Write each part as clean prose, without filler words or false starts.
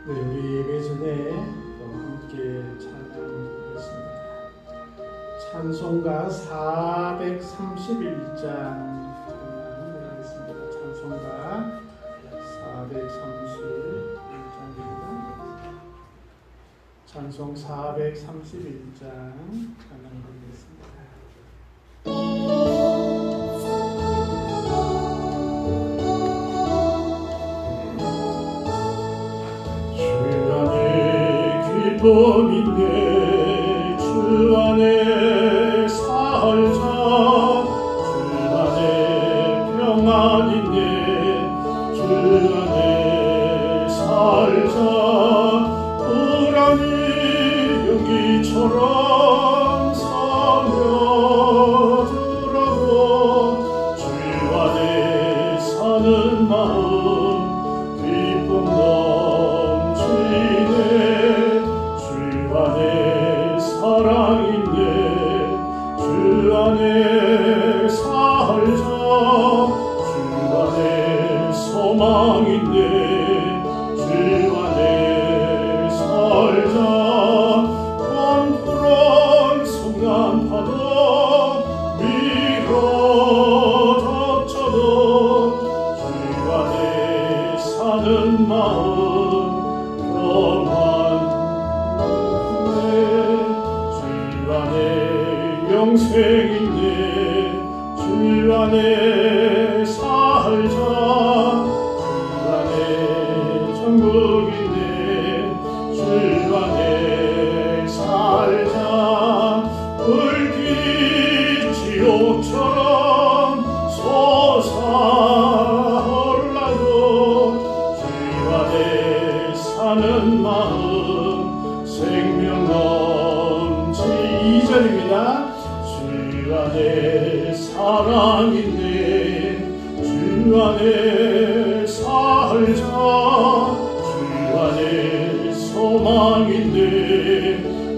네, 우리 예배 전에 함께 찬양드리겠습니다. 찬송가 431장 찬양하겠습니다. 찬송가 431장입니다. 찬송 431장 찬양드리겠습니다. 기쁨인데 주 안에 살자 주 안에 평안인데 주 안에 살자 불안이 연기처럼 스며들어도 주 안에 사는 마음 기쁨 넘치네 사랑인데 주 안에 살자 주 안에 소망인데 주 안에 살자 푸른 성난파도 밀어 덮쳐도 주 안에 사는 마음 영생인데 주 안에 살자 주 안에 천국인데 주 안에 살자 불길 지옥처럼 솟아올라도 주 안에 사는 마음 생명 넘치 2절입니다. 주 안에 사랑인데 주 안에 살자 주 안에 소망인데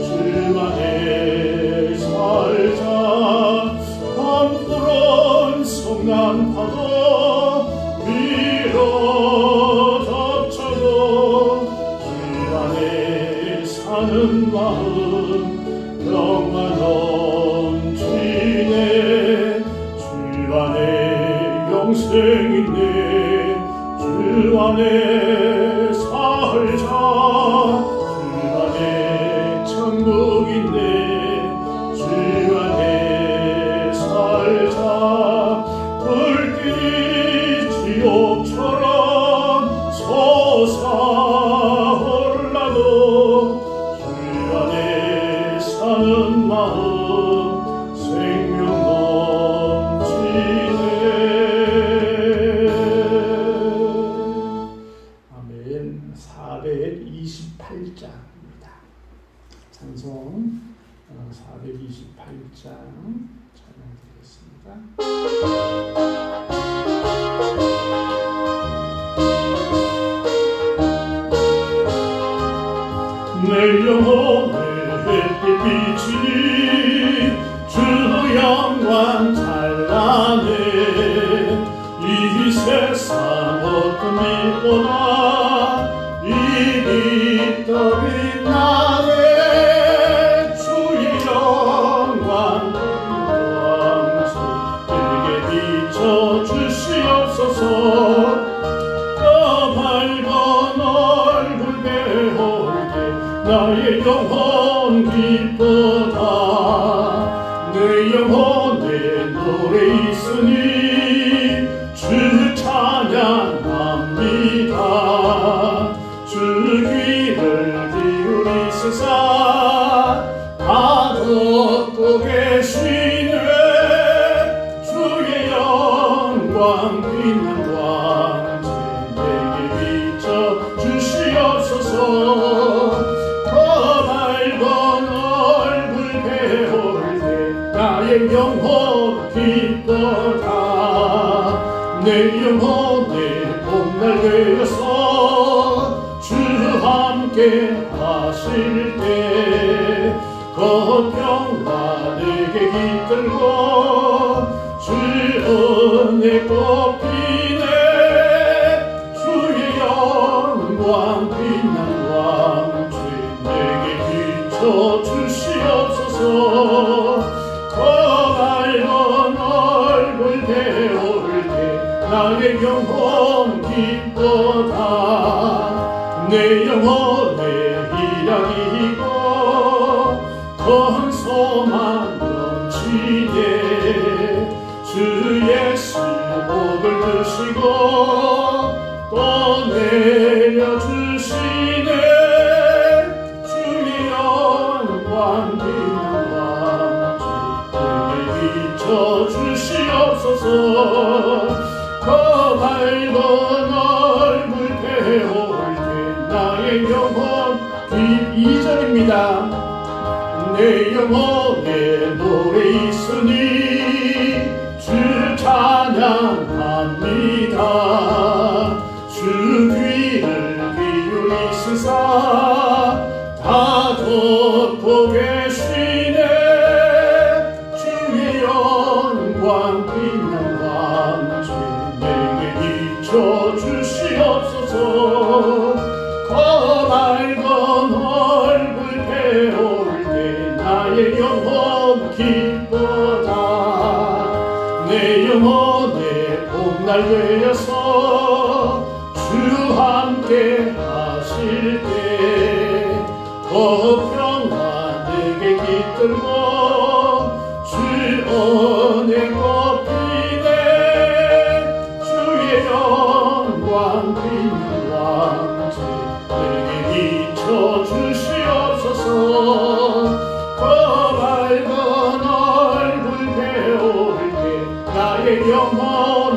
주 안에 살자 푸른 성난파도 밀어 덮쳐도 주 안에 사는 마음 평안 넘치네 주 안에 영생인데 주 안에 살자 주 안에 천국인데 주 안에 살자 불길 지옥처럼 솟아올라도 주 안에 사는 마음 생명 넘치네. 아멘. 428장입니다. 찬송 428장 찬양드리겠습니다. 내 영혼에 햇빛 비치니 주 영광 찬란해 이 세상 어떤 빛보다 이 빛 더 빛나네 주의 영광 빛광세 내게 비춰주시옵소서 더 밝은 얼굴 배울게 나의 영혼 기쁘다 내 영혼에 노래 있으니 주 찬양합니다 주 귀를 기울이시사 다 듣고 계시네 주의 영광 빛난 광채 내게 비춰주시옵소서 나의 영혼 기쁘다 내 영혼에 봄날 되어서 주 함께 하실 때 그 평화 내게 깃들고 주 은혜 꽃피네 주의 영광 빛나는 주시옵소서. 거발건 얼굴 배울 때 나의 영혼 기쁘다. 내 영혼에 희락이 있고 큰 소망 넘치네. 주 예수 복을 주시고 또 내려주시네. 주의 영광 빛난 왕지 내게 비춰주시옵소서. 그 밝은 얼굴 배울 때 나의 영혼 2절입니다. 내 영혼에 노래 있으니 주 찬양합니다. 주 귀를 기울이시사 다 듣고 계시네. 주의 영광 빛난 왕지 내게 비춰주시옵소서. 그 밝은 얼굴 배울 때 나의 영혼 기쁘다. 내 영혼에 봄날 되어서 주 함께 하실 때 그 평화 내게 깃들고 주 은혜 꽃피네. 주의 영광 빛난 왕지 내게 비춰주시옵소서. 그 밝은 얼굴 배울 때 나의 영혼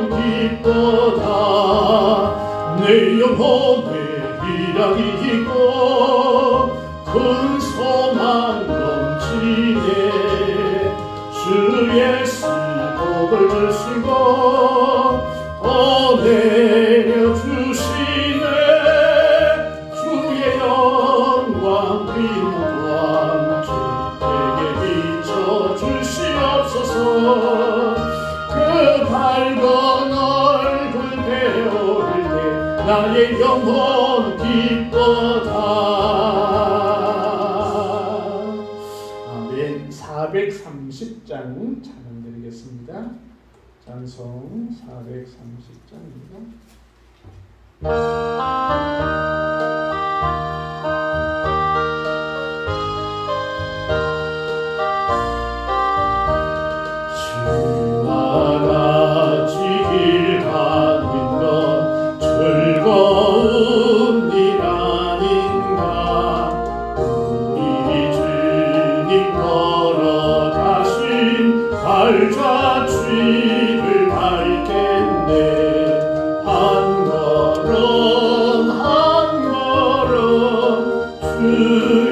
기쁘다. 내 영혼에 희락이 있고 큰 소망 넘치네. 주 예수 복을 주시고 더 내려주시네. 주의 영광 빛난 왕지 내게 비춰주시옵소서. 그 밝은 얼굴 배울 때 나의 영혼 기쁘다. 아멘. 430장 찬양 드리겠습니다. 찬송 430장입니다. 발자취를 밟겠네. 한 걸음 한 걸음 주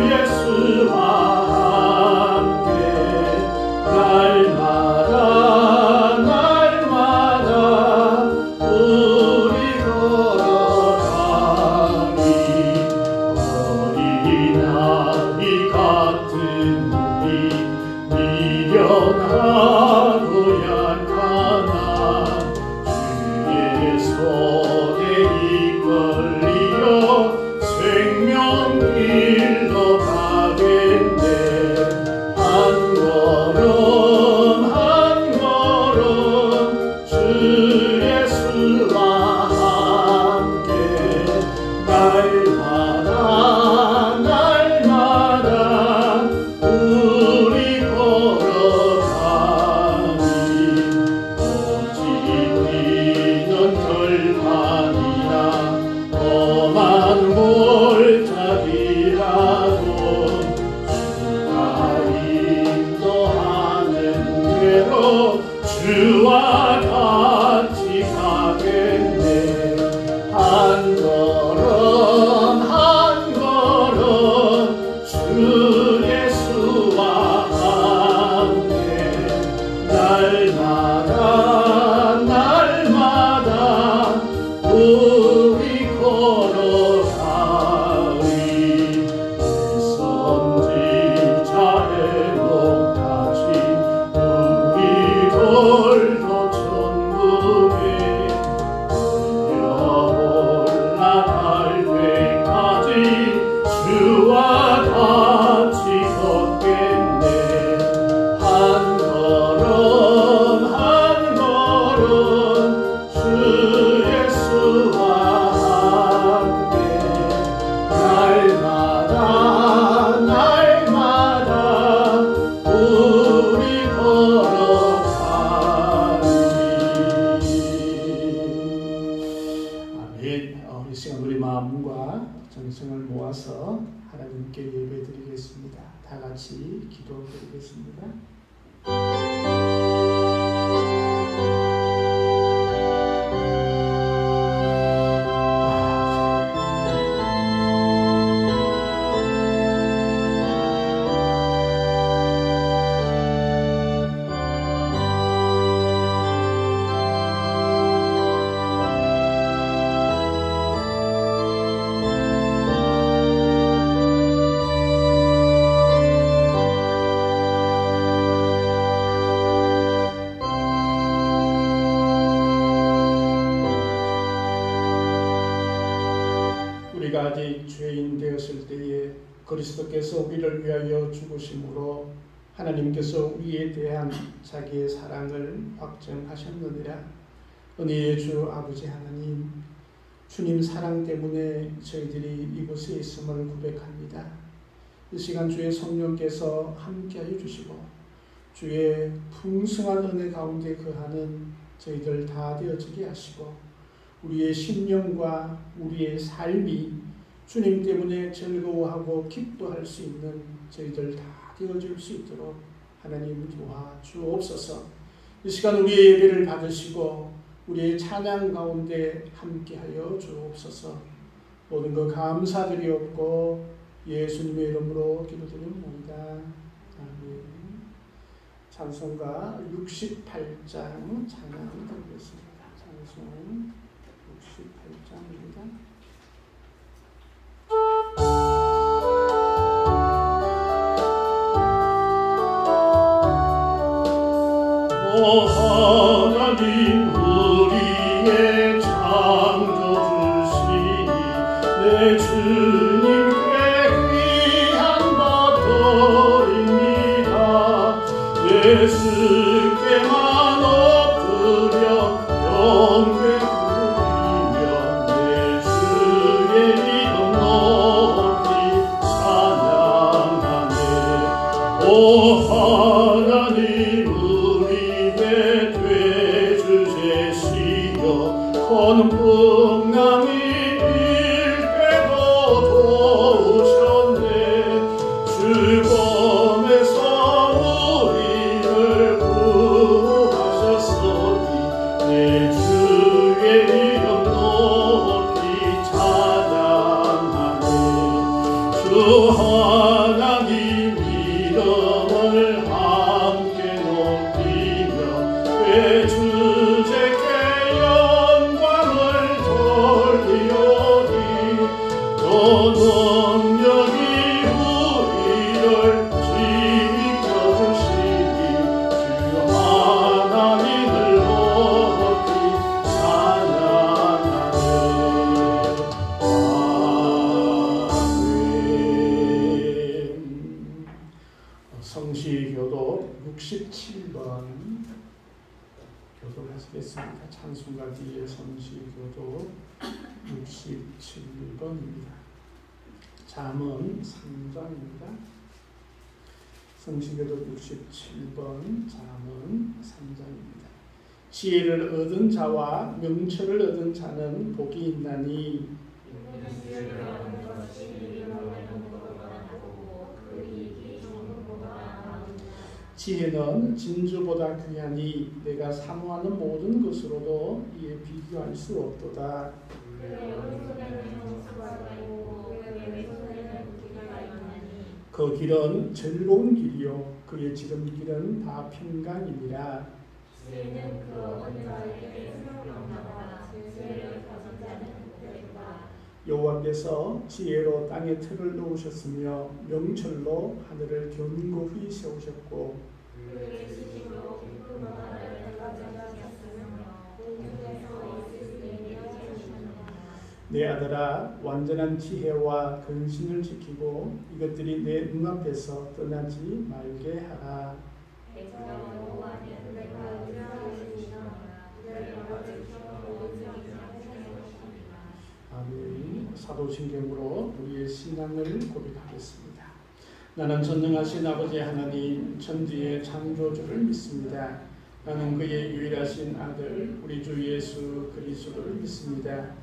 예수와 함께 날마다 날마다 우리 걸어가리. 어린아이 같은 우리 미련하고 약하나 주의 손에 이끌리어 생명길로 가겠네. 한 걸음 한 걸음 주 예수와 함께 날마다 날마다 우리 걸어가리. 하나님께 예배드리겠습니다. 다 같이 기도드리겠습니다. 우리가 아직 죄인 되었을 때에 그리스도께서 우리를 위하여 죽으심으로 하나님께서 우리에 대한 자기의 사랑을 확증하셨느니라. 은혜의 주 아버지 하나님, 주님 사랑 때문에 저희들이 이곳에 있음을 고백합니다. 이 시간 주의 성령께서 함께하여 주시고 주의 풍성한 은혜 가운데 거하는 저희들 다 되어지게 하시고 우리의 심령과 우리의 삶이 주님 때문에 즐거워하고 기뻐할 수 있는 저희들 다 되어줄 수 있도록 하나님 도와주옵소서. 이 시간 우리의 예배를 받으시고 우리의 찬양 가운데 함께하여 주옵소서. 모든 것 감사드리옵고 예수님의 이름으로 기도드립니다. 아멘. 찬송가 68장 찬양 드리겠습니다. 찬송 68장입니다. 오 하나님 우리의 창조주시니 내 주님께 귀한 것들입니다. 예수께만 엎드려 영광 하나님 우리의 되주제시여 건풍랑이 일 때도 도우셨네. 즐거움에서 우리를 구하셨으니 내 주의 이름 높이 찬양하네. 주 하나님 이름을 함께 높이며 내 주제께 영광을 돌리오니 그 능력이 우리를 지켜주시니 주 하나님을 높이 찬양하네. 성시교독 67번 교독하시겠습니다. 찬송가 뒤에 성시교독 67번입니다. 잠언 3장입니다. 성시교독 67번 잠언 3장입니다. 지혜를 얻은 자와 명철을 얻은 자는 복이 있나니 지혜는 진주보다 귀하니 내가 사모하는 모든 것으로도 이에 비교할 수 없도다. 그 길은 즐거운 길이요 그의 지름길은 다 평강이니라. 지혜는 그 얻은 자에게 승용나다 지혜를 가진 자는 복되도다. 여호와께서 지혜로 땅에 틀을 놓으셨으며 명철로 하늘을 견고히 세우셨고 그의 지식으로 깊은 바다를 가져가셨으며 공중에서 있을 수 있게 하셨느니라. 내 아들아 완전한 지혜와 근신을 지키고 이것들이 내 눈앞에서 떠나지 말게 하라. 아멘. 사도신경으로 우리의 신앙을 고백하겠습니다. 나는 전능하신 아버지 하나님 천지의 창조주를 믿습니다. 나는 그의 유일하신 아들 우리 주 예수 그리스도를 믿습니다.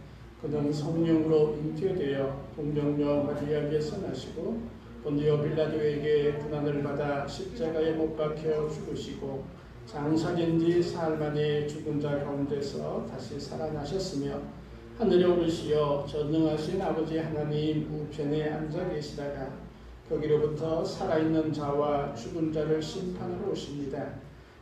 그는 성령으로 잉태되어 동정녀 마리아에게서 나시고 본디오 빌라도에게 고난을 받아 십자가에 못 박혀 죽으시고 장사된 뒤 사흘 만에 죽은 자 가운데서 다시 살아나셨으며 하늘에 오르시어 전능하신 아버지 하나님 우편에 앉아 계시다가 거기로부터 살아있는 자와 죽은 자를 심판하러 오십니다.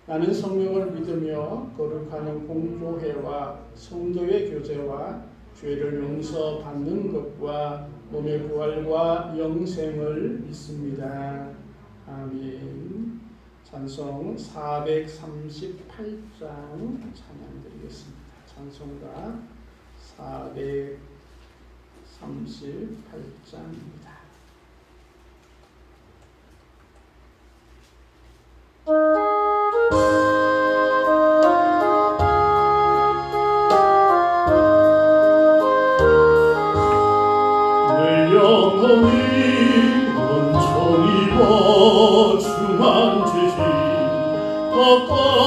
나는 성령을 믿으며 거룩하는 공교회와 성도의 교제와 죄를 용서받는 것과 몸의 부활과 영생을 믿습니다. 아멘. 찬송 438장 찬양드리겠습니다. 찬송가 438장입니다.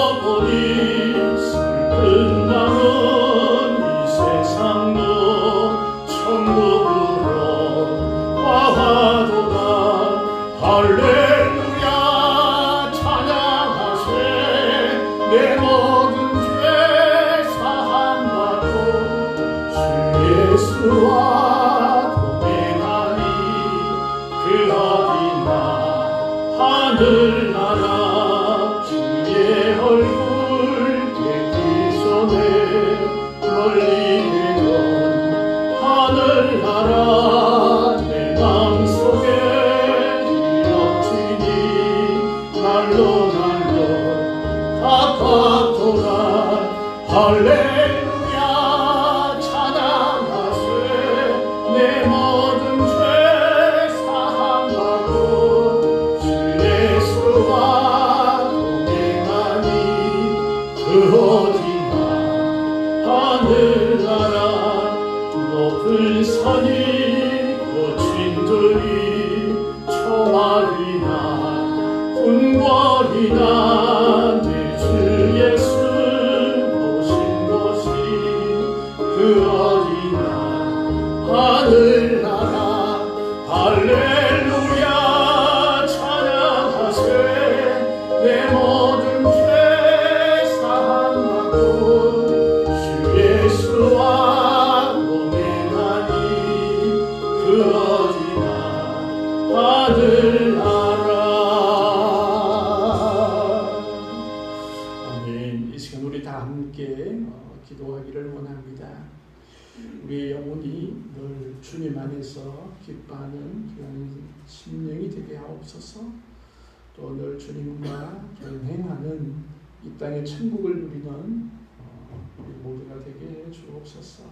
꺾어버린 슬픈 나는 이 세상도 천국으로 와하도다. 할렐루야 찬양하세. 내 모든 죄 사함받고 주 예수와 동행하니 그 어디나 하늘나라 얼굴 깨기 전에 멀리 있던 하늘나라 내 마음속에 이렇지니 날로 가깝도다. 할렐루야 찬양하세. 내 모든 죄 사함받고 주 예수와 그 어디나 하늘나라 높은 산이 거친들이 초말이나 궁궐이나 내 주 예수 보신 곳이 그 어디나 하늘나라. 할렐루야 찬양하세. 내 모든 예수와 동행하니 그 어디나 하늘나라. 아멘. 이 시간 우리 다 함께 기도하기를 원합니다. 우리의 영혼이 늘 주님 안에서 기뻐하는 그런 심령이 되게 하옵소서. 또 늘 주님과 동행하는 이 땅의 천국을 누리는 우리 모두가 되게 주옵소서.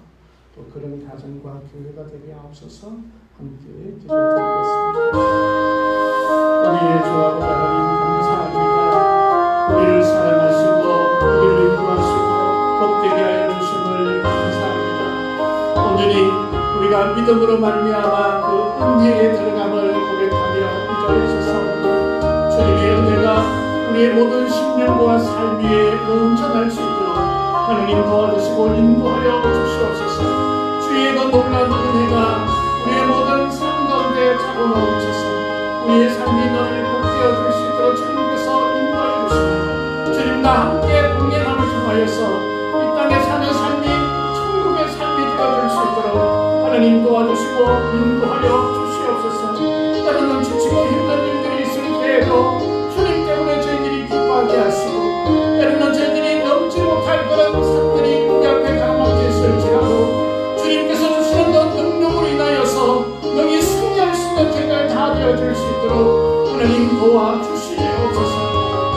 또 그런 가정과 교회가 되게 하옵소서. 함께 기도드리겠습니다. 우리의 주하고 하나님 감사합니다. 우리를 사랑하시고 우리를 인도하시고 복되게 하여 주심을 감사합니다. 온전히 우리가 믿음으로 말미암아 그 은혜에 들어감을 고백하며 기도해 주사옵고 주님의 은혜가 우리의 모든 심령과 삶 위에 넘쳐날 수 있도록 하나님 도와주시고 인도하여 주시옵소서. 주의 그 놀라운 은혜가 우리의 모든 삶 가운데 차고 넘쳐서 우리의 삶이 늘 복되어 줄 수 있도록 주님께서 인도하여 주시고 주님과 함께 동행함을 통하여서 이 땅에 사는 삶이 천국의 삶이 되어줄 수 있도록 하나님 도와주시고 인도하여 주시옵소서. 때로는 지치고 힘든 일들이 있을 때에도 주님 때문에 저희들이 기뻐하게 하시고 때로는 저희들이 넘지 못할 그런 산들이 우리 앞에 가로막혀 있을지라도 주님께서 주시는 그 능력으로 인하여서 능히 승리할 수 있는 저희들 다 되어줄 수 있도록 하나님 도와주시옵소서.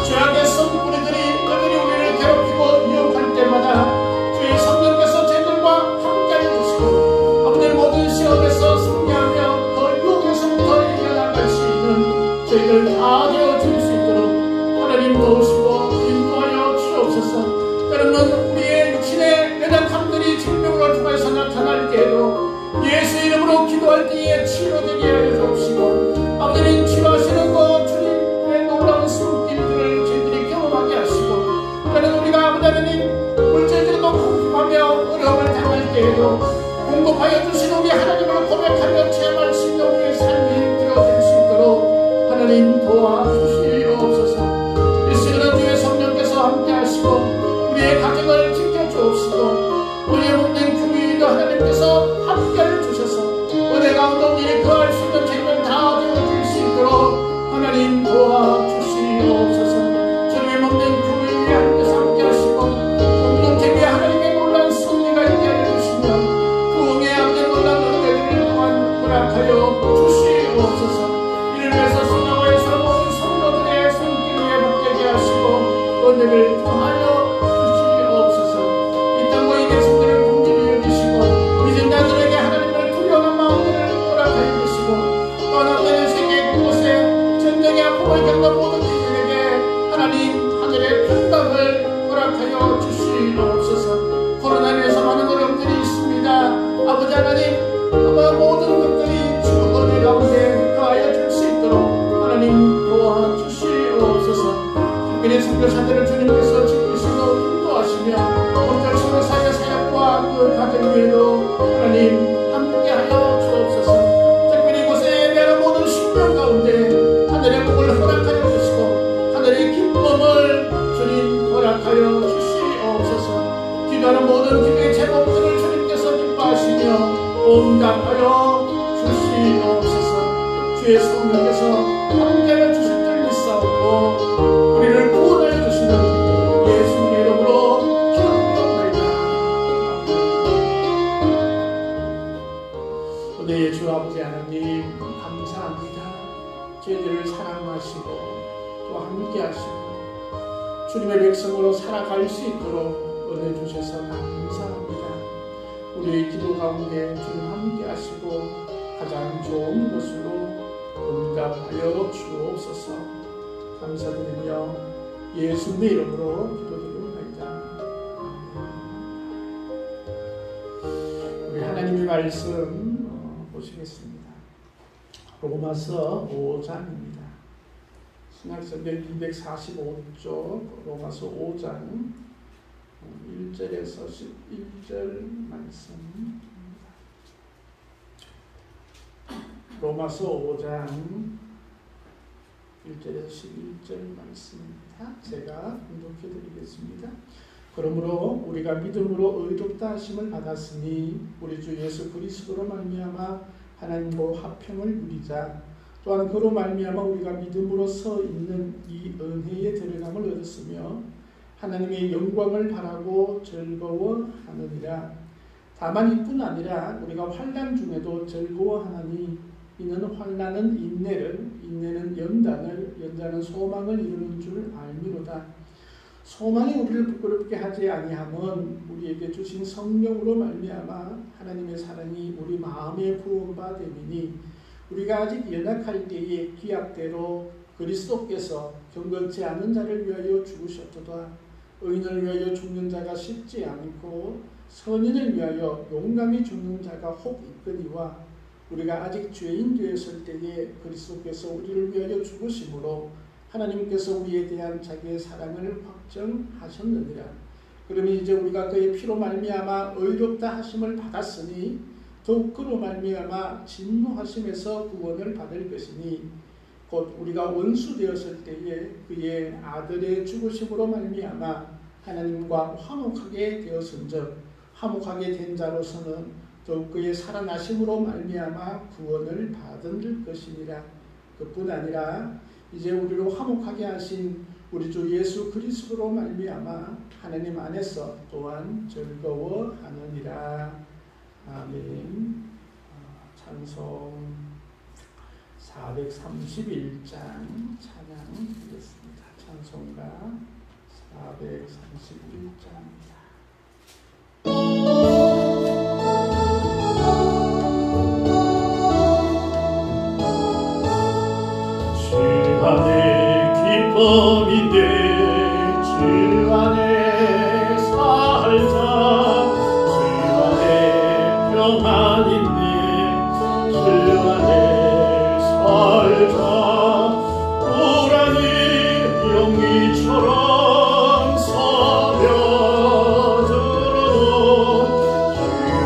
죄악의 선뿌리들이 여전히 우리를 괴롭히고 유혹할 때마다 주의 성령께서 저희들과 함께하여 주시고 아버지 모든 시험에서 승리하며 그 유혹에서부터 이겨나갈 수 있는 저희들 다 되어줄 수 있도록 하나님 도우시고 인도하여 주옵소서. 때로는 우리의 육신의 연약함들이 질병으로 통해서 나타날 때에도 예수 이름으로 기도할 때에 치료되게 하여 주옵시고 아버지는 치료하시는 것 주님의 놀라운 손길들을 저희들이 경험하게 하시고 때로는 우리가 아버지 하나님 물질적으로 궁핍하며 어려움을 당할 때에도 공급하여 주신 우리 하나님을 고백하며 체험할 수 있는 우리의 삶이 되어질 수 있도록 하나님 도와주시옵소서. 이 시간은 주의 성령께서 함께하시고 우리의 가정을 지켜주옵시고 우리의 몸된 교회도 하나님께서 함께하여 주셔서 은혜 가운데 우리의 거할 수 있는 책임을 다 되어질 수 있도록 하나님 도와주시옵소서. 주님의 몸된 교회 위에 하나님께서 함께하시고 공동체 위에 하나님의 놀라운 승리가 있게 하여 주시며 부흥의 아버지 놀라운 은혜를 또한 허락하여 주시옵소서. 이를 위해서 성령과 예수로 모든 성도들의 손길 위에 복되게 하시고 은혜를 더하여 주시옵소서. 이 땅과 이 백성들을 긍휼히 여기시고 믿은 자들에게 하나님을 두려워하는 마음들을 허락하여 주시고 또 하나님의 세계 곳곳에 전쟁의 아픔을 겪는 모든 이들에게 하나님 하늘의 평강을 허락하여 주시옵소서. 코로나19에서 많은 어려움들이 있습니다. 아버지 하나님 모든 것들이 주의 은혜 가운데 거하여 줄 수 있도록 하나님 도와주시옵소서. 특별히 선교사들을 주님께서 지키시고 인도하시며 본절수로 사회 사역과 그 가정 위에도 하나님 함께하여 주옵소서. 특별히 이곳에 내가 모든 신명 가운데 하늘의 복을 허락하여 주시고 하늘의 기쁨을 주님 허락하여 주시옵소서. 기도하는 모든 기도의 제목들을 주님께서 기뻐하시며 응답하여 주시옵소서. 주의 성령께서 함께하여 주실 줄 믿사오고 우리를 구원하여 주시는 예수님의 이름으로 기도드리옵나이다. 오늘 주 아버지 하나님 감사합니다. 저희들을 사랑하시고 또 함께하시고 주님의 백성으로 살아갈 수 있도록 은혜 주셔서 감사합니다. 우리의 기도 가운데 주님 함께하시고 가장 좋은 것으로 응답하여 주옵소서. 감사드리며 예수님의 이름으로 기도드리옵나이다. 우리 하나님의 말씀 보시겠습니다. 로마서 5장입니다. 신약성경 245쪽 로마서 5장 1절에서 11절 말씀. 로마서 5장 1절에서 11절 말씀입니다. 제가 공독해 드리겠습니다. 그러므로 우리가 믿음으로 의롭다 하심을 받았으니 우리 주 예수 그리스도로 말미암아 하나님과 화평을 누리자. 또한 그로 말미암아 우리가 믿음으로 서 있는 이 은혜에 들어감을 얻었으며 하나님의 영광을 바라고 즐거워하느니라. 다만 이뿐 아니라 우리가 환난 중에도 즐거워하나니 이는 환난은 인내를, 인내는 연단을, 연단은 소망을 이루는 줄 알미로다. 소망이 우리를 부끄럽게 하지 아니함은 우리에게 주신 성령으로 말미암아 하나님의 사랑이 우리 마음에 부은 바 됨이니 우리가 아직 연약할 때에 기약대로 그리스도께서 경건치 않은 자를 위하여 죽으셨도다. 의인을 위하여 죽는 자가 쉽지 않고 선인을 위하여 용감히 죽는 자가 혹 있거니와 우리가 아직 죄인 되었을 때에 그리스도께서 우리를 위하여 죽으심으로 하나님께서 우리에 대한 자기의 사랑을 확정하셨느니라. 그러면 이제 우리가 그의 피로 말미암아 의롭다 하심을 받았으니 더욱 그로 말미암아 진노하심에서 구원을 받을 것이니 곧 우리가 원수 되었을 때에 그의 아들의 죽으심으로 말미암아 하나님과 화목하게 되었은즉 화목하게 된 자로서는 더욱 그의 살아나심으로 말미암아 구원을 받을 것이니라. 그뿐 아니라 이제 우리로 화목하게 하신 우리 주 예수 그리스도로 말미암아 하나님 안에서 또한 즐거워하느니라. 아멘. 찬송 431장 찬양 드리겠습니다. 찬송가 431장입니다. 주 안에 기쁨인데 주 안에 살자. 주 안에 평안인데 주 안에 살자. 고라니 영미처럼 서려들어도 주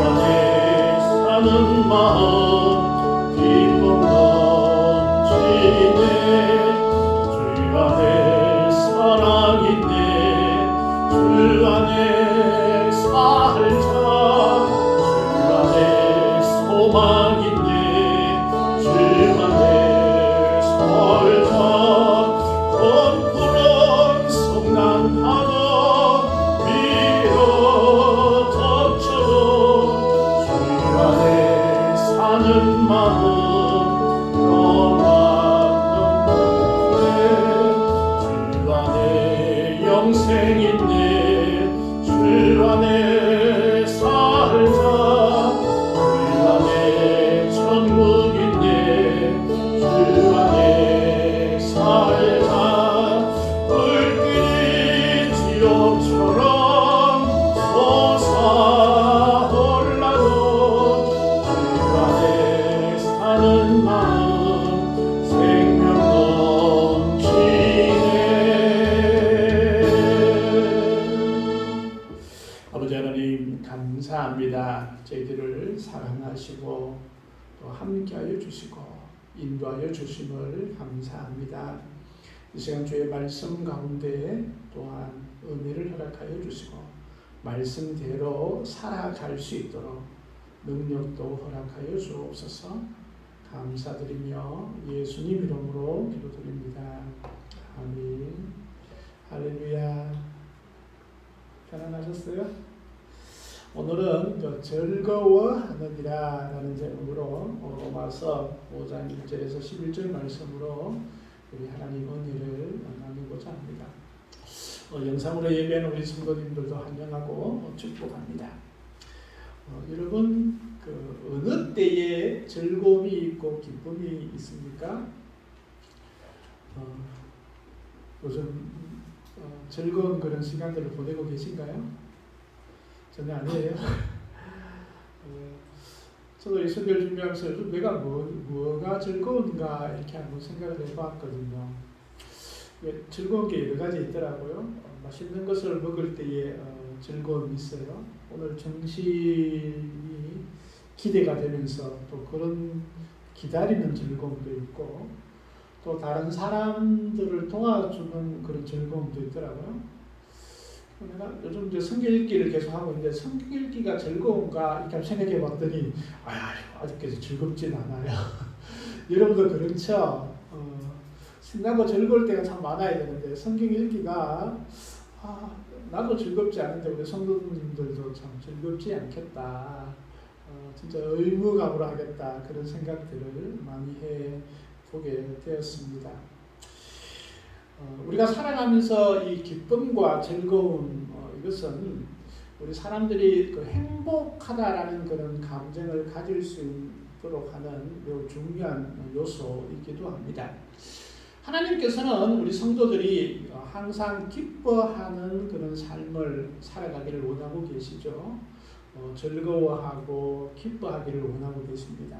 안에 저희들을 사랑하시고 또 함께하여 주시고 인도하여 주심을 감사합니다. 이 시간 주의 말씀 가운데 또한 은혜를 허락하여 주시고 말씀대로 살아갈 수 있도록 능력도 허락하여 주옵소서. 감사드리며 예수님 이름으로 기도드립니다. 아멘. 할렐루야. 편안하셨어요? 오늘은 즐거워하느니라 라는 제목으로 로마서 5장 1절에서 11절 말씀으로 우리 하나님 은혜를 나누고자 합니다. 영상으로 예배하는 우리 성도님들도 환영하고 축복합니다. 여러분 어느 때에 즐거움이 있고 기쁨이 있습니까? 요즘 즐거운 그런 시간들을 보내고 계신가요? 저는 아니에요. 저도 이 설교를 준비하면서 요즘 내가 뭐가 즐거운가 이렇게 한번 생각을 해봤거든요. 즐거운 게 여러 가지 있더라고요. 맛있는 것을 먹을 때에 즐거움이 있어요. 오늘 정신이 기대가 되면서 또 그런 기다리는 즐거움도 있고 또 다른 사람들을 도와주는 그런 즐거움도 있더라고요. 내가 요즘 이제 성경 읽기를 계속 하고 있는데 성경 읽기가 즐거운가 이렇게 생각해 봤더니 아직까지 즐겁진 않아요. 여러분도 그렇죠? 신나고 즐거울 때가 참 많아야 되는데 성경 읽기가 나도 즐겁지 않은데 우리 성도님들도 참 즐겁지 않겠다. 진짜 의무감으로 하겠다. 그런 생각들을 많이 해보게 되었습니다. 우리가 살아가면서 이 기쁨과 즐거움 이것은 우리 사람들이 그 행복하다라는 그런 감정을 가질 수 있도록 하는 매우 중요한 요소이기도 합니다. 하나님께서는 우리 성도들이 항상 기뻐하는 그런 삶을 살아가기를 원하고 계시죠. 즐거워하고 기뻐하기를 원하고 계십니다.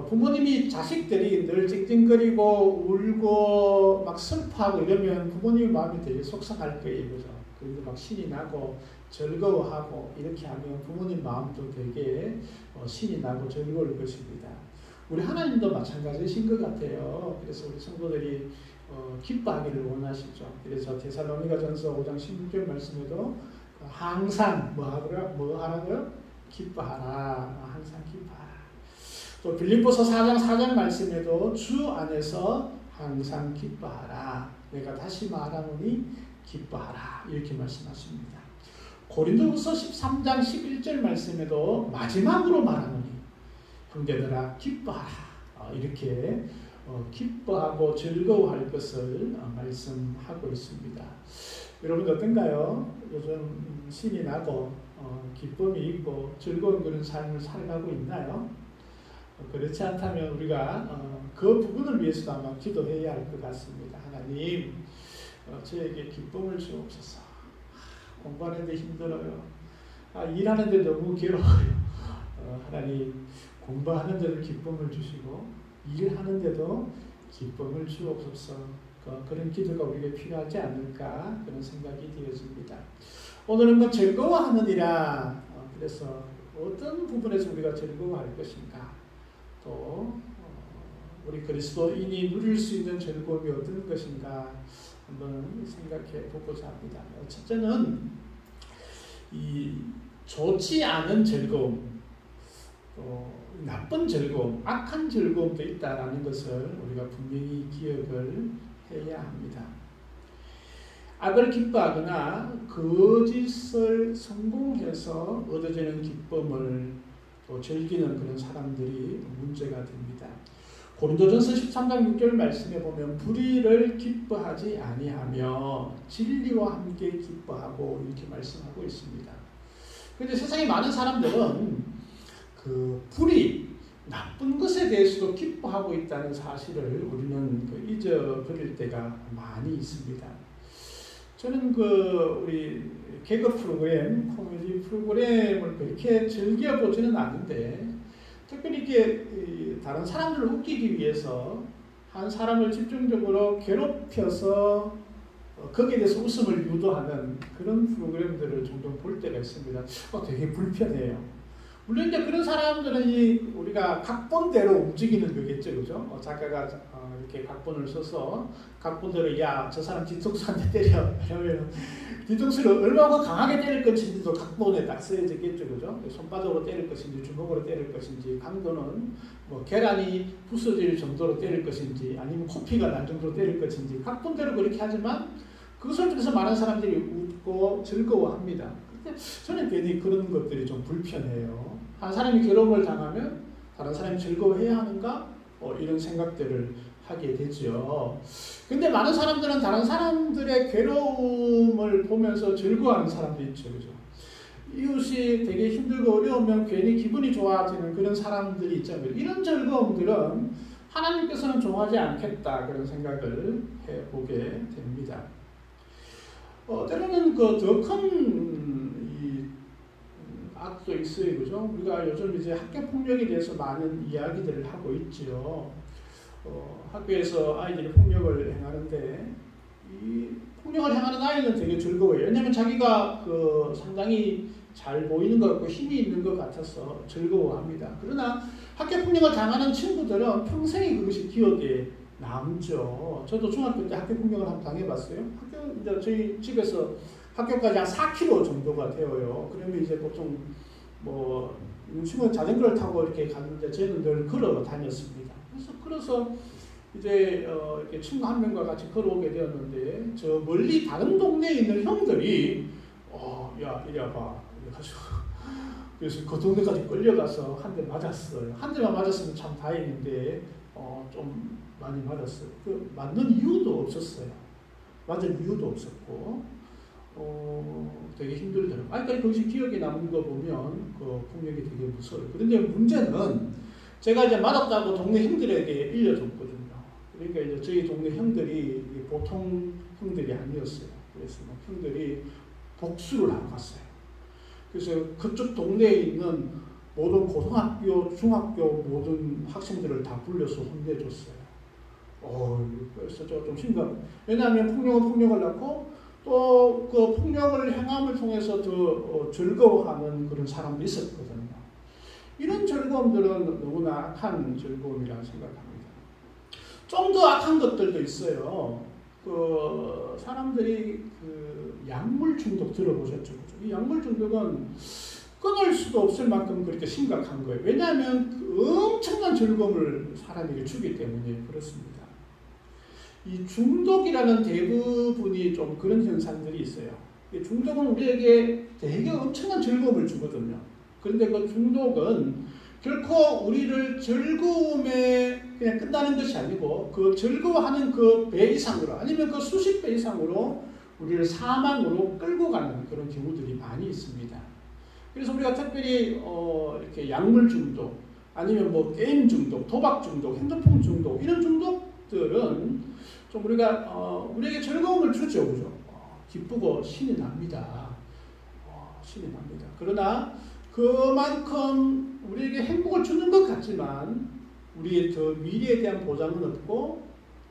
부모님이 자식들이 늘 찡찡거리고 울고 막 슬퍼하고 이러면 부모님 마음이 되게 속상할 거예요. 그죠? 그리고 막 신이 나고 즐거워하고 이렇게 하면 부모님 마음도 되게 신이 나고 즐거울 것입니다. 우리 하나님도 마찬가지이신 것 같아요. 그래서 우리 성도들이 기뻐하기를 원하시죠. 그래서 데살로니가전서 5장 16절 말씀에도 항상 뭐 하라고요? 기뻐하라. 항상 기뻐하라. 또 빌립보서 4장 4절 말씀에도 주 안에서 항상 기뻐하라. 내가 다시 말하노니 기뻐하라. 이렇게 말씀하십니다. 고린도후서 13장 11절 말씀에도 마지막으로 말하노니 형제들아 기뻐하라. 이렇게 기뻐하고 즐거워할 것을 말씀하고 있습니다. 여러분 어떤가요? 요즘 신이 나고 기쁨이 있고 즐거운 그런 삶을 살아가고 있나요? 그렇지 않다면 우리가 그 부분을 위해서도 아마 기도해야 할 것 같습니다. 하나님 저에게 기쁨을 주옵소서. 공부하는데 힘들어요. 일하는데 너무 괴로워요. 하나님 공부하는데도 기쁨을 주시고 일하는데도 기쁨을 주옵소서. 그런 기도가 우리에게 필요하지 않을까 그런 생각이 되어집니다. 오늘은 뭐 즐거워하느니라. 그래서 어떤 부분에서 우리가 즐거워할 것인가, 또 우리 그리스도인이 누릴 수 있는 즐거움이 어떤 것인가 한번 생각해 보고자 합니다. 첫째는 이 좋지 않은 즐거움, 또 나쁜 즐거움, 악한 즐거움도 있다라는 것을 우리가 분명히 기억을 해야 합니다. 악을 기뻐하거나 거짓을 성공해서 얻어지는 기쁨을 또 즐기는 그런 사람들이 문제가 됩니다. 고린도전서 13장 6절 말씀에 보면 불의를 기뻐하지 아니하며 진리와 함께 기뻐하고 이렇게 말씀하고 있습니다. 그런데 세상에 많은 사람들은 그 불의, 나쁜 것에 대해서도 기뻐하고 있다는 사실을 우리는 잊어버릴 때가 많이 있습니다. 저는 우리 개그 프로그램, 코미디 프로그램을 그렇게 즐겨보지는 않는데, 특별히 이렇게 다른 사람들을 웃기기 위해서 한 사람을 집중적으로 괴롭혀서 거기에 대해서 웃음을 유도하는 그런 프로그램들을 종종 볼 때가 있습니다. 되게 불편해요. 물론 이제 그런 사람들은 우리가 각본대로 움직이는 거겠죠, 그죠? 작가가 이렇게 각본을 써서 각본대로 야, 저 사람 뒤통수 한 대 때려. 그러면 뒤통수를 얼마나 강하게 때릴 것인지도 각본에 딱 쓰여지겠죠, 그죠? 손바닥으로 때릴 것인지 주먹으로 때릴 것인지 강도는 뭐 계란이 부서질 정도로 때릴 것인지 아니면 코피가 날 정도로 때릴 것인지 각본대로 그렇게 하지만 그것을 통해서 많은 사람들이 웃고 즐거워합니다. 근데 저는 괜히 그런 것들이 좀 불편해요. 한 사람이 괴로움을 당하면 다른 사람이 즐거워해야 하는가? 이런 생각들을 하게 되죠. 근데 많은 사람들은 다른 사람들의 괴로움을 보면서 즐거워하는 사람도 있죠. 그죠? 이웃이 되게 힘들고 어려우면 괜히 기분이 좋아지는 그런 사람들이 있잖아요. 이런 즐거움들은 하나님께서는 좋아하지 않겠다. 그런 생각을 해보게 됩니다. 때로는 그 더 큰 악도 있어요. 그죠? 우리가 요즘 이제 학교 폭력에 대해서 많은 이야기들을 하고 있죠. 학교에서 아이들이 폭력을 행하는데 이 폭력을 행하는 아이는 되게 즐거워요. 왜냐하면 자기가 상당히 잘 보이는 것 같고 힘이 있는 것 같아서 즐거워합니다. 그러나 학교 폭력을 당하는 친구들은 평생이 그것이 기억에 남죠. 저도 중학교 때 학교 폭력을 한번 당해봤어요. 이제 저희 집에서 학교까지 한 4km 정도가 되어요. 그러면 이제 보통 친구는 자전거를 타고 이렇게 갔는데 저는 늘 걸어 다녔습니다. 그래서 이제 이렇게 친구 한 명과 같이 걸어오게 되었는데 저 멀리 다른 동네에 있는 형들이 야 이리 와봐 이래가지고 그래서 그 동네까지 끌려가서 한 대 맞았어요. 한 대만 맞았으면 참 다행인데 좀 많이 맞았어요. 맞는 이유도 없었어요. 맞을 이유도 없었고 되게 힘들더라고요. 그러니까 그것이 기억에 남는 거 보면 그 폭력이 되게 무서워요. 그런데 문제는 제가 이제 맞았다고 동네 형들에게 일려줬거든요. 그러니까 이제 저희 동네 형들이 보통 형들이 아니었어요. 그래서 형들이 복수를 하러 갔어요. 그래서 그쪽 동네에 있는 모든 고등학교, 중학교 모든 학생들을 다 불러서 혼내줬어요. 그래서 저 좀 심각. 왜냐하면 폭력은 폭력을 낳고 또 그 폭력을 행함을 통해서 더 즐거워하는 그런 사람도 있었거든요. 이런 즐거움들은 너무나 악한 즐거움이라고 생각합니다. 좀 더 악한 것들도 있어요. 사람들이 약물 중독 들어보셨죠? 이 약물 중독은 끊을 수도 없을 만큼 그렇게 심각한 거예요. 왜냐하면 엄청난 즐거움을 사람에게 주기 때문에 그렇습니다. 이 중독이라는 대부분이 좀 그런 현상들이 있어요. 중독은 우리에게 되게 엄청난 즐거움을 주거든요. 그런데 그 중독은 결코 우리를 즐거움에 그냥 끝나는 것이 아니고 그 즐거워하는 그 배 이상으로 아니면 그 수십 배 이상으로 우리를 사망으로 끌고 가는 그런 경우들이 많이 있습니다. 그래서 우리가 특별히 이렇게 약물 중독 아니면 게임 중독, 도박 중독, 핸드폰 중독 이런 중독들은 좀 우리에게 즐거움을 주죠, 그죠? 기쁘고 신이 납니다. 신이 납니다. 그러나 그만큼 우리에게 행복을 주는 것 같지만 우리의 더 미래에 대한 보장은 없고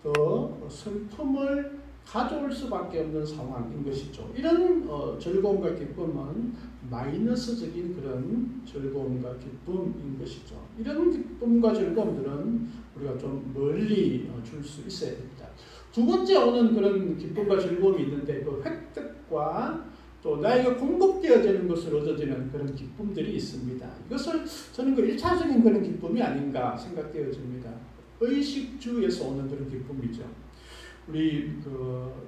더 슬픔을 가져올 수밖에 없는 상황인 것이죠. 이런 즐거움과 기쁨은 마이너스적인 그런 즐거움과 기쁨인 것이죠. 이런 기쁨과 즐거움들은 우리가 좀 멀리 줄 수 있어야 됩니다. 두 번째 오는 그런 기쁨과 즐거움이 있는데 그 획득과 또 나에게 공급되어지는 것을 얻어지는 그런 기쁨들이 있습니다. 이것을 저는 그 1차적인 그런 기쁨이 아닌가 생각되어집니다. 의식주에서 오는 그런 기쁨이죠. 우리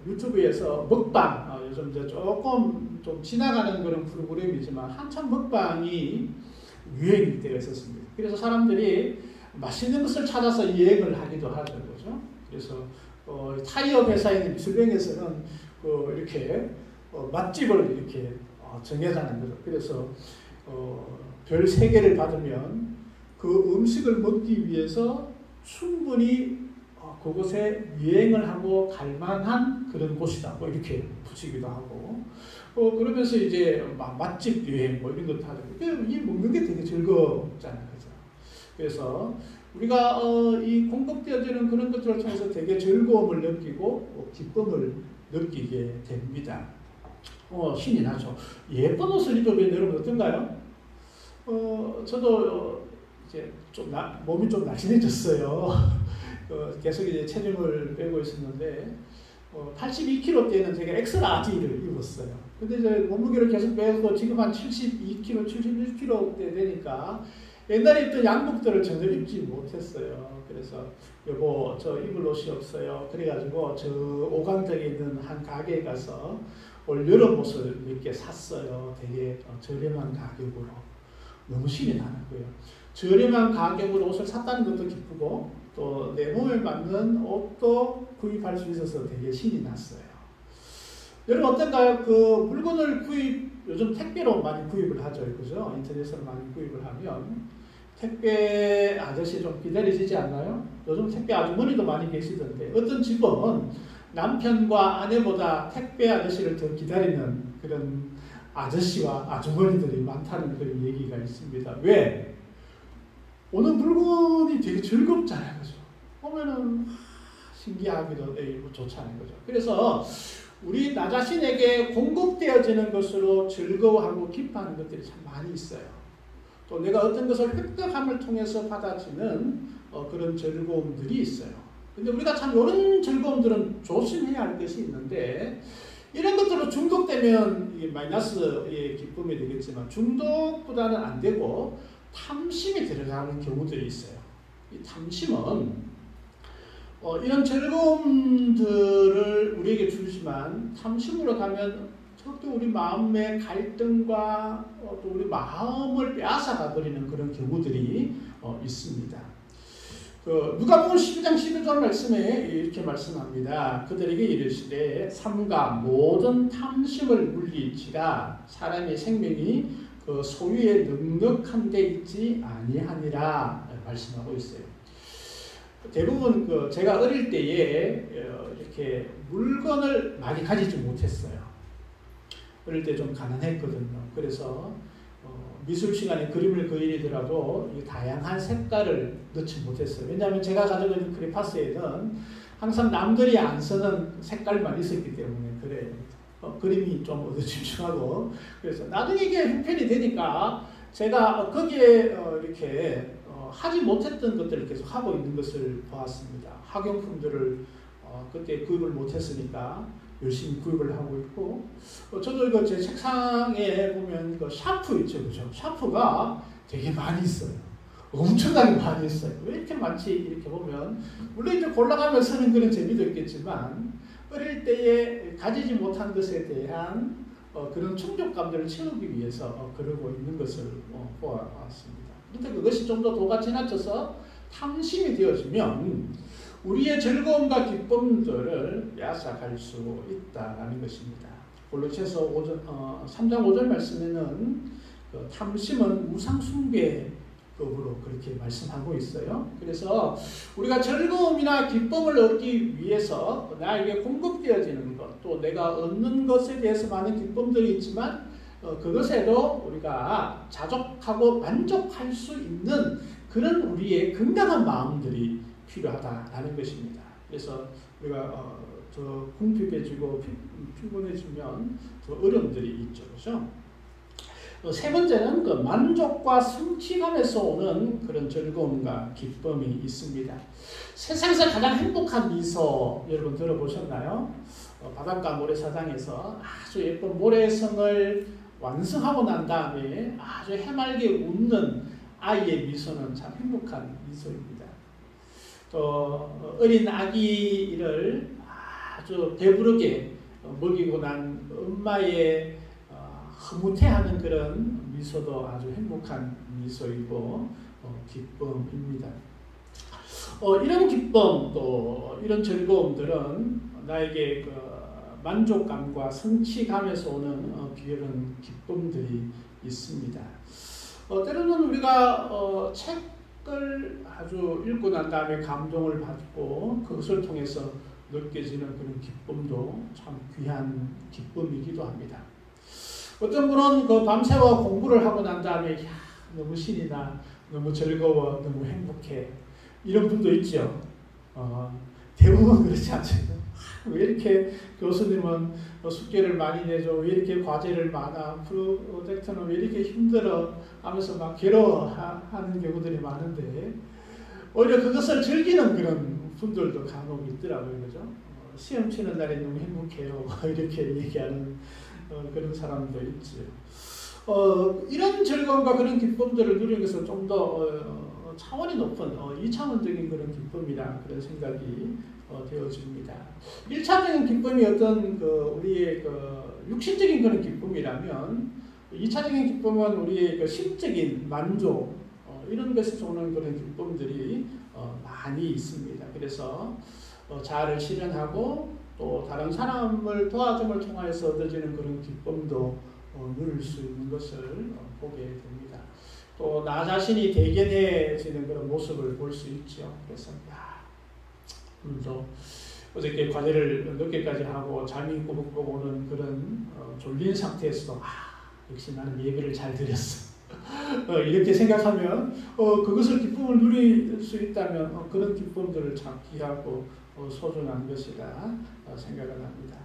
유튜브에서 먹방, 요즘 이제 조금 좀 지나가는 그런 프로그램이지만 한참 먹방이 유행일 때가 있었습니다. 그래서 사람들이 맛있는 것을 찾아서 여행을 하기도 하죠. 그죠? 그래서 타이어 회사인 미슐랭에서는 이렇게 맛집을 이렇게 정해자는 거죠. 그래서 별 3개를 받으면 그 음식을 먹기 위해서 충분히 그곳에 여행을 하고 갈 만한 그런 곳이다. 이렇게 붙이기도 하고 그러면서 이제 맛집 여행 이런 것도 하죠. 이 먹는 게 되게 즐겁잖아요. 그죠? 그래서 우리가 이 공급되어지는 그런 것들을 통해서 되게 즐거움을 느끼고 기쁨을 느끼게 됩니다. 신이 나죠. 예쁜 옷을 입으면 여러분 어떤가요? 저도 이제 좀 몸이 좀 날씬해졌어요. 계속 이제 체중을 빼고 있었는데 82kg 때는 제가 엑스라지를 입었어요. 근데 이제 몸무게를 계속 빼고 지금 한 72kg, 71kg 때 되니까 옛날에 입던 양복들을 전혀 입지 못했어요. 그래서 여보 저 입을 옷이 없어요. 그래가지고 저 오강덕에 있는 한 가게에 가서 올 여름 옷을 몇 개 샀어요. 되게 저렴한 가격으로. 너무 신이 나는 거예요. 저렴한 가격으로 옷을 샀다는 것도 기쁘고 또 내 몸에 맞는 옷도 구입할 수 있어서 되게 신이 났어요. 여러분 어떤가요? 그 물건을 요즘 택배로 많이 구입을 하죠. 그죠? 인터넷으로 많이 구입을 하면 택배 아저씨 좀 기다리시지 않나요? 요즘 택배 아주머니도 많이 계시던데 어떤 집은 남편과 아내보다 택배 아저씨를 더 기다리는 그런 아저씨와 아주머니들이 많다는 그런 얘기가 있습니다. 왜? 오는 물건이 되게 즐겁잖아요. 그죠? 보면은 신기하기도 좋잖아요. 그죠? 그래서 우리 나 자신에게 공급되어지는 것으로 즐거워하고 기뻐하는 것들이 참 많이 있어요. 또 내가 어떤 것을 획득함을 통해서 받아지는 그런 즐거움들이 있어요. 근데 우리가 참 이런 즐거움들은 조심해야 할 것이 있는데 이런 것들로 중독되면 이게 마이너스의 기쁨이 되겠지만 중독보다는 안 되고 탐심이 들어가는 경우들이 있어요. 이 탐심은 이런 즐거움들을 우리에게 주지만 탐심으로 가면 절대 우리 마음의 갈등과 또 우리 마음을 빼앗아가 버리는 그런 경우들이 있습니다. 누가복음 12장 12절 말씀에 이렇게 말씀합니다. 그들에게 이르시되 삼가 모든 탐심을 물리치라 사람의 생명이 그 소유에 넉넉한 데 있지 아니하니라 말씀하고 있어요. 대부분 제가 어릴 때에 이렇게 물건을 많이 가지지 못했어요. 어릴 때 좀 가난했거든요. 그래서 미술 시간에 그림을 그리더라도 다양한 색깔을 넣지 못했어요. 왜냐하면 제가 가지고 있는 크레파스에는 항상 남들이 안 쓰는 색깔만 있었기 때문에 그래요. 그림이 좀 어두침침하고 그래서 나중에 이게 형편이 되니까 제가 거기에 이렇게 하지 못했던 것들을 계속 하고 있는 것을 보았습니다. 학용품들을 그때 구입을 못했으니까 열심히 구입을 하고 있고 저도 이거 제 책상에 보면 그 샤프 있죠, 그죠? 샤프가 되게 많이 있어요. 엄청나게 많이 있어요. 왜 이렇게 많지? 이렇게 보면 물론 이제 골라가면서 쓰는 그런 재미도 있겠지만 어릴 때에 가지지 못한 것에 대한 그런 충족감들을 채우기 위해서 그러고 있는 것을 보아왔습니다. 그런데 그것이 좀 더 도가 지나쳐서 탐심이 되어지면 우리의 즐거움과 기쁨들을 빼앗아갈 수 있다는 것입니다. 골로새서 3장 5절 말씀에는 탐심은 우상숭배법으로 그렇게 말씀하고 있어요. 그래서 우리가 즐거움이나 기쁨을 얻기 위해서 나에게 공급되어지는 것, 또 내가 얻는 것에 대해서 많은 기쁨들이 있지만 그것에도 우리가 자족하고 만족할 수 있는 그런 우리의 건강한 마음들이 필요하다라는 것입니다. 그래서 우리가 더 궁핍해지고 피곤해지면 더 어려움들이 있죠. 그렇죠? 세 번째는 그 만족과 성취감에서 오는 그런 즐거움과 기쁨이 있습니다. 세상에서 가장 행복한 미소 여러분 들어보셨나요? 바닷가 모래사장에서 아주 예쁜 모래성을 완성하고 난 다음에 아주 해맑게 웃는 아이의 미소는 참 행복한 미소입니다. 또 어린 아기를 아주 배부르게 먹이고 난 엄마의 흐뭇해하는 그런 미소도 아주 행복한 미소이고 기쁨입니다. 이런 기쁨 또 이런 즐거움들은 나에게 만족감과 성취감에서 오는 그런 기쁨들이 있습니다. 때로는 우리가 책을 아주 읽고 난 다음에 감동을 받고 그것을 통해서 느껴지는 그런 기쁨도 참 귀한 기쁨이기도 합니다. 어떤 분은 밤새워 공부를 하고 난 다음에 너무 신이 나, 너무 즐거워, 너무 행복해 이런 분도 있죠. 대부분 그렇지 않습니다. 왜 이렇게 교수님은 숙제를 많이 내줘? 왜 이렇게 과제를 많아? 프로젝트는 왜 이렇게 힘들어? 하면서 막 괴로워하는 경우들이 많은데 오히려 그것을 즐기는 그런 분들도 간혹 있더라고요. 그죠? 시험 치는 날에 너무 행복해요. 이렇게 얘기하는 그런 사람도 있죠. 이런 즐거움과 그런 기쁨들을 누리는 것은 좀 더 차원이 높은 2차원적인 그런 기쁨이라 그런 생각이 되어집니다. 1차적인 기쁨이 어떤 우리의 육신적인 그런 기쁨이라면 2차적인 기쁨은 우리의 심적인 만족 이런 것에서 오는 그런 기쁨들이 많이 있습니다. 그래서 자아를 실현하고 또 다른 사람을 도와줌을 통해서 얻어지는 그런 기쁨도 누릴 수 있는 것을 보게 됩니다. 또 나 자신이 대견해지는 그런 모습을 볼 수 있죠. 그래서 오늘도 어저께 과제를 늦게까지 하고 잠이 꾸벅꾸벅 오는 그런 졸린 상태에서도 역시 나는 예배를 잘 드렸어. 이렇게 생각하면 그것을 기쁨을 누릴 수 있다면 그런 기쁨들을 참 귀하고 소중한 것이라 생각을 합니다.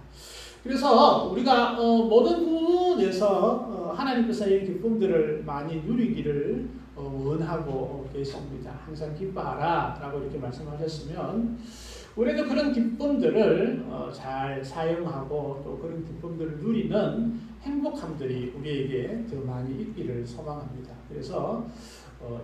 그래서 우리가 모든 부분에서 하나님께서 이 기쁨들을 많이 누리기를 원하고 계십니다. 항상 기뻐하라 라고 이렇게 말씀하셨으면 우리도 그런 기쁨들을 잘 사용하고 또 그런 기쁨들을 누리는 행복함들이 우리에게 더 많이 있기를 소망합니다. 그래서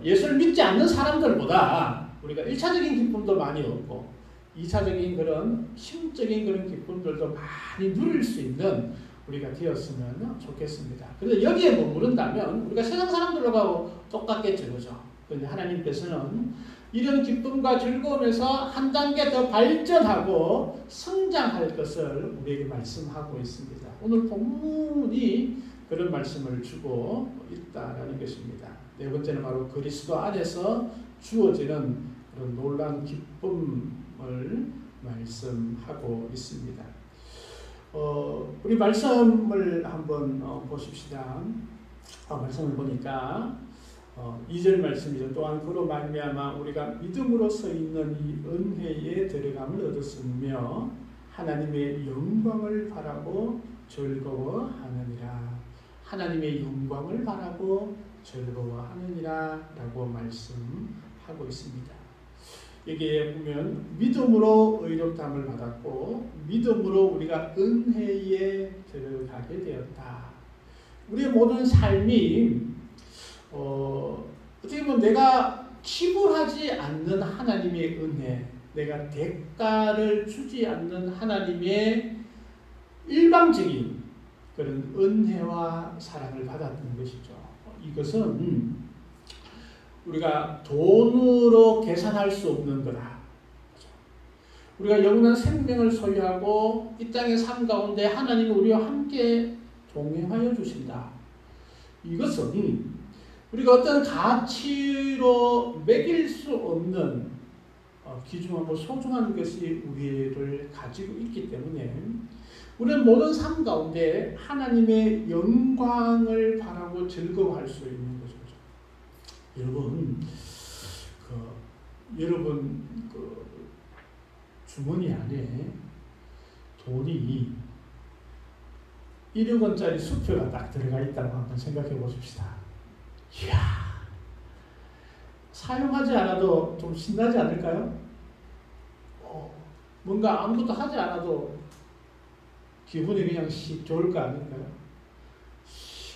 예수를 믿지 않는 사람들보다 우리가 1차적인 기쁨도 많이 얻고 2차적인 그런 심적인 그런 기쁨들도 많이 누릴 수 있는 우리가 되었으면 좋겠습니다. 그런데 여기에 머무른다면 우리가 세상 사람들하고 똑같겠죠. 그죠? 그런데 하나님께서는 이런 기쁨과 즐거움에서 한 단계 더 발전하고 성장할 것을 우리에게 말씀하고 있습니다. 오늘 본문이 그런 말씀을 주고 있다라는 것입니다. 네 번째는 바로 그리스도 안에서 주어지는 그런 놀라운 기쁨을 말씀하고 있습니다. 우리 말씀을 한번 보십시다. 말씀을 보니까 2절 말씀이죠. 또한 그로 말미암아 우리가 믿음으로 서 있는 이 은혜에 들어감을 얻었으며 하나님의 영광을 바라고 즐거워하느니라. 하나님의 영광을 바라고 즐거워하느니라 라고 말씀하고 있습니다. 여기에 보면 믿음으로 의롭다함을 받았고 믿음으로 우리가 은혜에 들어가게 되었다. 우리의 모든 삶이 어떻게 보면 내가 지불하지 않는 하나님의 은혜, 내가 대가를 주지 않는 하나님의 일방적인 그런 은혜와 사랑을 받았던 것이죠. 이것은 우리가 돈으로 계산할 수 없는 거다. 우리가 영원한 생명을 소유하고 이 땅의 삶 가운데 하나님이 우리와 함께 동행하여 주신다. 이것은 우리가 어떤 가치로 매길 수 없는 귀중하고 소중한 것이 우리를 가지고 있기 때문에 우리는 모든 삶 가운데 하나님의 영광을 바라고 즐거워할 수 있는 거죠. 여러분 주머니 안에 돈이 1억 원짜리 수표가 딱 들어가 있다고 한번 생각해 보십시다. 이야, 사용하지 않아도 좀 신나지 않을까요? 뭔가 아무것도 하지 않아도 기분이 그냥 좋을 거 아닐까요?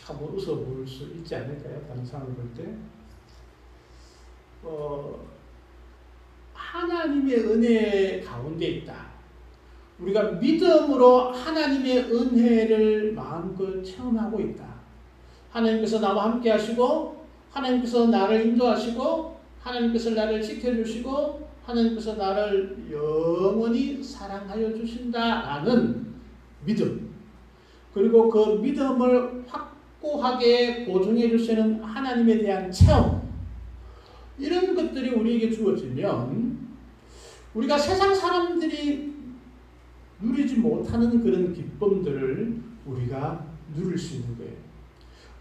한번 웃어볼 수 있지 않을까요? 다른 사람을 볼 때. 하나님의 은혜 가운데 있다. 우리가 믿음으로 하나님의 은혜를 마음껏 체험하고 있다. 하나님께서 나와 함께 하시고 하나님께서 나를 인도하시고 하나님께서 나를 지켜주시고 하나님께서 나를 영원히 사랑하여 주신다라는 믿음, 그리고 그 믿음을 확고하게 보증해 주시는 하나님에 대한 체험, 이런 것들이 우리에게 주어지면 우리가 세상 사람들이 누리지 못하는 그런 기쁨들을 우리가 누릴 수 있는 거예요.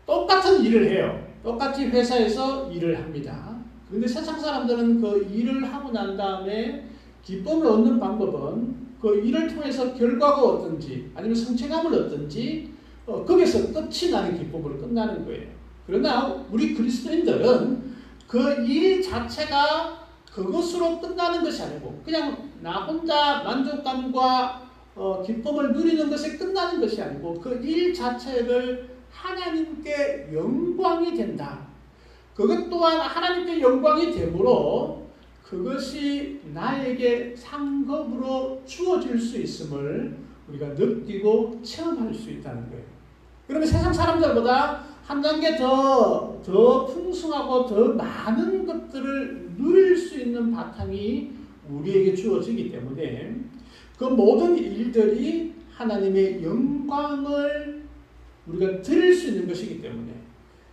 똑같은 일을 해요. 똑같이 회사에서 일을 합니다. 그런데 세상 사람들은 그 일을 하고 난 다음에 기쁨을 얻는 방법은 그 일을 통해서 결과가 어떤지 아니면 성취감을 얻든지 거기서 끝이 나는 기쁨으로 끝나는 거예요. 그러나 우리 그리스도인들은 그 일 자체가 그것으로 끝나는 것이 아니고 그냥 나 혼자 만족감과 기쁨을 누리는 것에 끝나는 것이 아니고 그 일 자체를 하나님께 영광이 된다. 그것 또한 하나님께 영광이 되므로 그것이 나에게 상급으로 주어질 수 있음을 우리가 느끼고 체험할 수 있다는 거예요. 그러면 세상 사람들보다 한 단계 더 풍성하고 더 많은 것들을 누릴 수 있는 바탕이 우리에게 주어지기 때문에 그 모든 일들이 하나님의 영광을 우리가 드릴 수 있는 것이기 때문에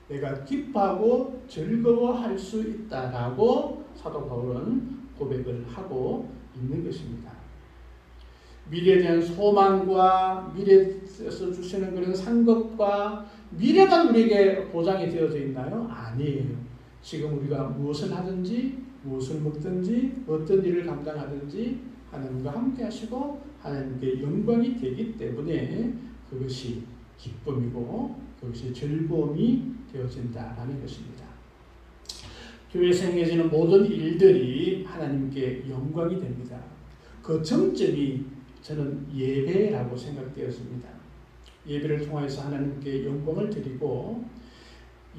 내가 기뻐하고 즐거워할 수 있다라고 사도 바울은 고백을 하고 있는 것입니다. 미래에 대한 소망과 미래에서 주시는 그런 상급과 미래만 우리에게 보장이 되어져 있나요? 아니에요. 지금 우리가 무엇을 하든지 무엇을 먹든지 어떤 일을 감당하든지 하나님과 함께 하시고 하나님께 영광이 되기 때문에 그것이 기쁨이고 그것이 즐거움이 되어진다라는 것입니다. 교회에서 행해지는 모든 일들이 하나님께 영광이 됩니다. 그 정점이 저는 예배라고 생각되었습니다. 예배를 통해서 하나님께 영광을 드리고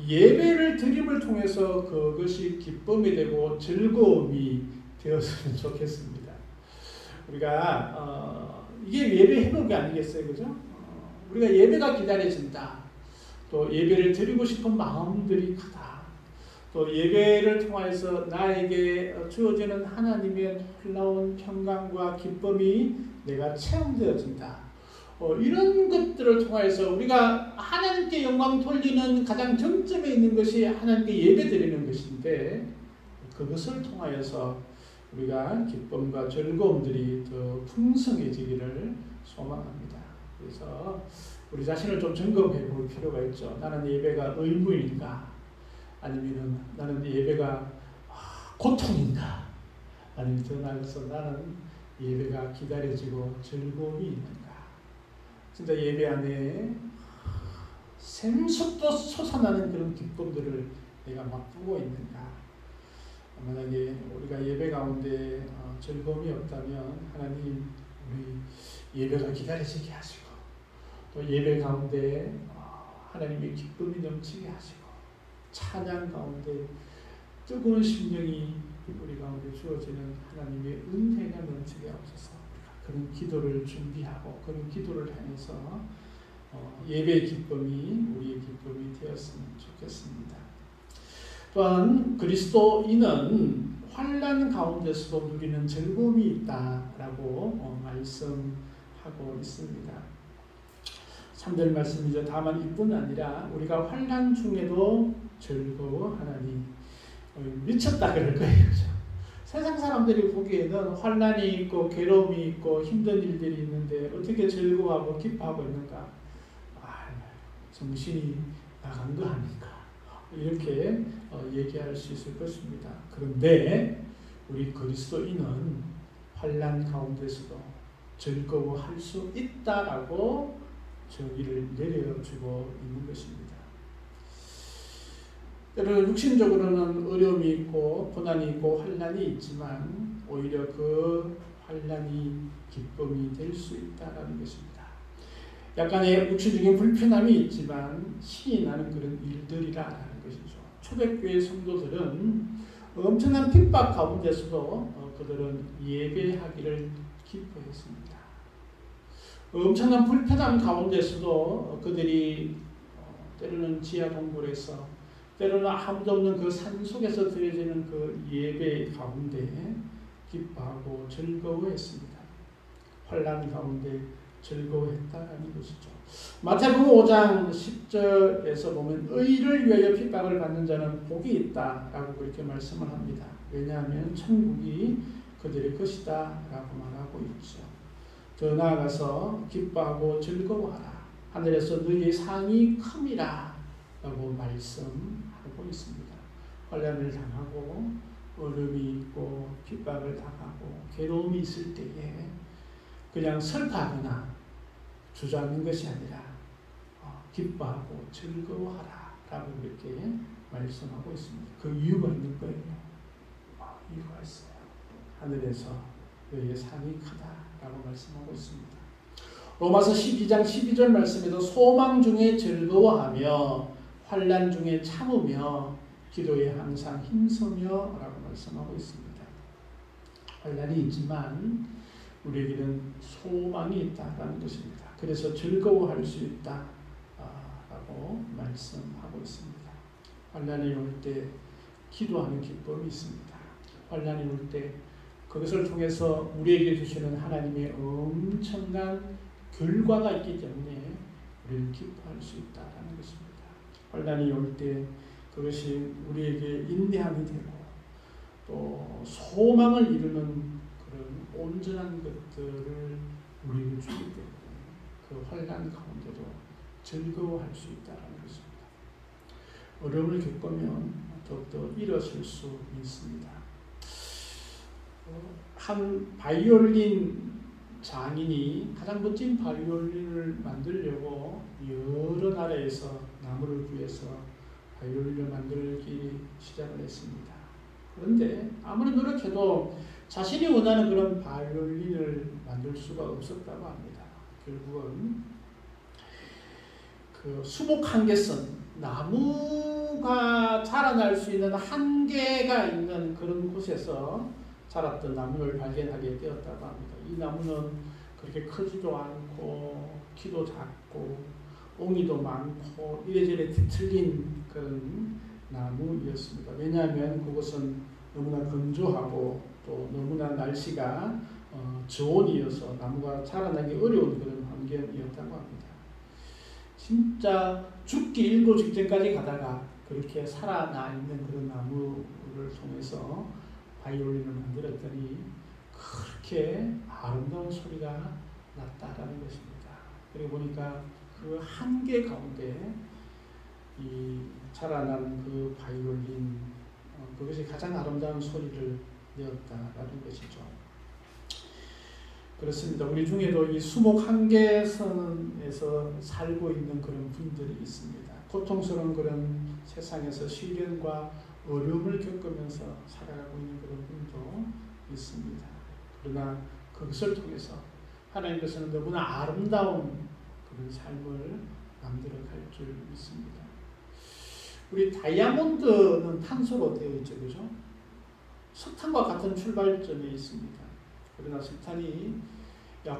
예배를 드림을 통해서 그것이 기쁨이 되고 즐거움이 되었으면 좋겠습니다. 우리가 이게 예배 회복이 아니겠어요, 그죠? 우리가 예배가 기다려진다. 또 예배를 드리고 싶은 마음들이 크다. 또 예배를 통해서 나에게 주어지는 하나님의 놀라운 평강과 기쁨이 내가 체험되어진다. 이런 것들을 통해서 우리가 하나님께 영광 돌리는 가장 정점에 있는 것이 하나님께 예배 드리는 것인데 그것을 통하여서 우리가 기쁨과 즐거움들이 더 풍성해지기를 소망합니다. 그래서 우리 자신을 좀 점검해 볼 필요가 있죠. 나는 예배가 의무인가? 아니면 나는 예배가 고통인가? 아니면 더 나아가서 나는 예배가 기다려지고 즐거움이 있는가? 진짜 예배 안에 샘솟도 솟아나는 그런 기쁨들을 내가 맛보고 있는가? 만약에 우리가 예배 가운데 즐거움이 없다면 하나님 우리 예배가 기다려지게 하시고 또 예배 가운데 하나님의 기쁨이 넘치게 하시고 찬양 가운데 뜨거운 심령이 우리 가운데 주어지는 하나님의 은혜가 넘치게 하옵소서. 그런 기도를 준비하고 그런 기도를 향해서 예배의 기쁨이 우리의 기쁨이 되었으면 좋겠습니다. 또한 그리스도인은 환난 가운데서도 누리는 즐거움이 있다라고 말씀하고 있습니다. 3절 말씀이죠. 다만 이뿐 아니라 우리가 환난 중에도 즐거워하나니 미쳤다 그럴 거예요. 그죠? 세상 사람들이 보기에는 환난이 있고 괴로움이 있고 힘든 일들이 있는데 어떻게 즐거워하고 기뻐하고 있는가? 정신이 나간 거 아닌가? 이렇게 얘기할 수 있을 것입니다. 그런데 우리 그리스도인은 환난 가운데서도 즐거워할 수 있다라고 정의를 내려주고 있는 것입니다. 때로는 육신적으로는 어려움이 있고 고난이 있고 환난이 있지만 오히려 그 환난이 기쁨이 될 수 있다는 것입니다. 약간의 육신적인 불편함이 있지만 신이 나는 그런 일들이라는 것이죠. 초대교회 성도들은 엄청난 핍박 가운데서도 그들은 예배하기를 기뻐했습니다. 엄청난 불편함 가운데서도 그들이 때로는 지하 동굴에서 때로는 아무도 없는 그 산속에서 드려지는 그 예배 가운데 기뻐하고 즐거워했습니다. 환난 가운데 즐거워했다는 것이죠. 마태복음 5장 10절에서 보면 의를 위하여 핍박을 받는 자는 복이 있다라고 그렇게 말씀을 합니다. 왜냐하면 천국이 그들의 것이다 라고 말하고 있죠. 더 나아가서 기뻐하고 즐거워하라. 하늘에서 너희의 상이 큼이라 라고 말씀하고 있습니다. 환난을 당하고 어려움이 있고 핍박을 당하고 괴로움이 있을 때에 그냥 슬퍼하거나 주저앉는 것이 아니라 기뻐하고 즐거워하라 라고 이렇게 말씀하고 있습니다. 그 이유가 있는 거예요. 이유가 있어요. 하늘에서 너희의 상이 크다라고 말씀하고 있습니다. 로마서 12장 12절 말씀에도 소망 중에 즐거워하며 환난 중에 참으며 기도에 항상 힘쓰며 라고 말씀하고 있습니다. 환난이 있지만 우리에게는 소망이 있다라는 것입니다. 그래서 즐거워할 수 있다 라고 말씀하고 있습니다. 환난이 올 때 기도하는 기쁨이 있습니다. 환난이 올 때 그것을 통해서 우리에게 주시는 하나님의 엄청난 결과가 있기 때문에 우리는 기뻐할 수 있다라는 것입니다. 환난이 올 때 그것이 우리에게 인내함이 되고 또 소망을 이루는 그런 온전한 것들을 우리에게 주기 때문에 그 환난 가운데도 즐거워할 수 있다라는 것입니다. 어려움을 겪으면 더욱더 일어설 수 있습니다. 한 바이올린 장인이 가장 멋진 바이올린을 만들려고 여러 나라에서 나무를 구해서 바이올린을 만들기 시작을 했습니다. 그런데 아무리 노력해도 자신이 원하는 그런 바이올린을 만들 수가 없었다고 합니다. 결국은 그 수목 한계선, 나무가 자라날 수 있는 한계가 있는 그런 곳에서 자랐던 나무를 발견하게 되었다고 합니다. 이 나무는 그렇게 크지도 않고 키도 작고 옹이도 많고 이래저래 뒤틀린 그런 나무였습니다. 왜냐하면 그곳은 너무나 건조하고 또 너무나 날씨가 저온이어서 나무가 자라나기 어려운 그런 환경이었다고 합니다. 진짜 죽기 일보 직전까지 가다가 그렇게 살아나 있는 그런 나무를 통해서 바이올린을 만들었더니 그렇게 아름다운 소리가 났다라는 것입니다. 그리고 보니까 그 한계 가운데 이 자라난 그 바이올린 그것이 가장 아름다운 소리를 내었다라는 것이죠. 그렇습니다. 우리 중에도 이 수목 한계선에서 살고 있는 그런 분들이 있습니다. 고통스러운 그런 세상에서 시련과 어려움을 겪으면서 살아가고 있는 그런 분도 있습니다. 그러나 그것을 통해서 하나님께서는 너무나 아름다운 그런 삶을 만들어 갈 줄 믿습니다. 우리 다이아몬드는 탄소로 되어 있죠, 그죠? 석탄과 같은 출발점에 있습니다. 그러나 석탄이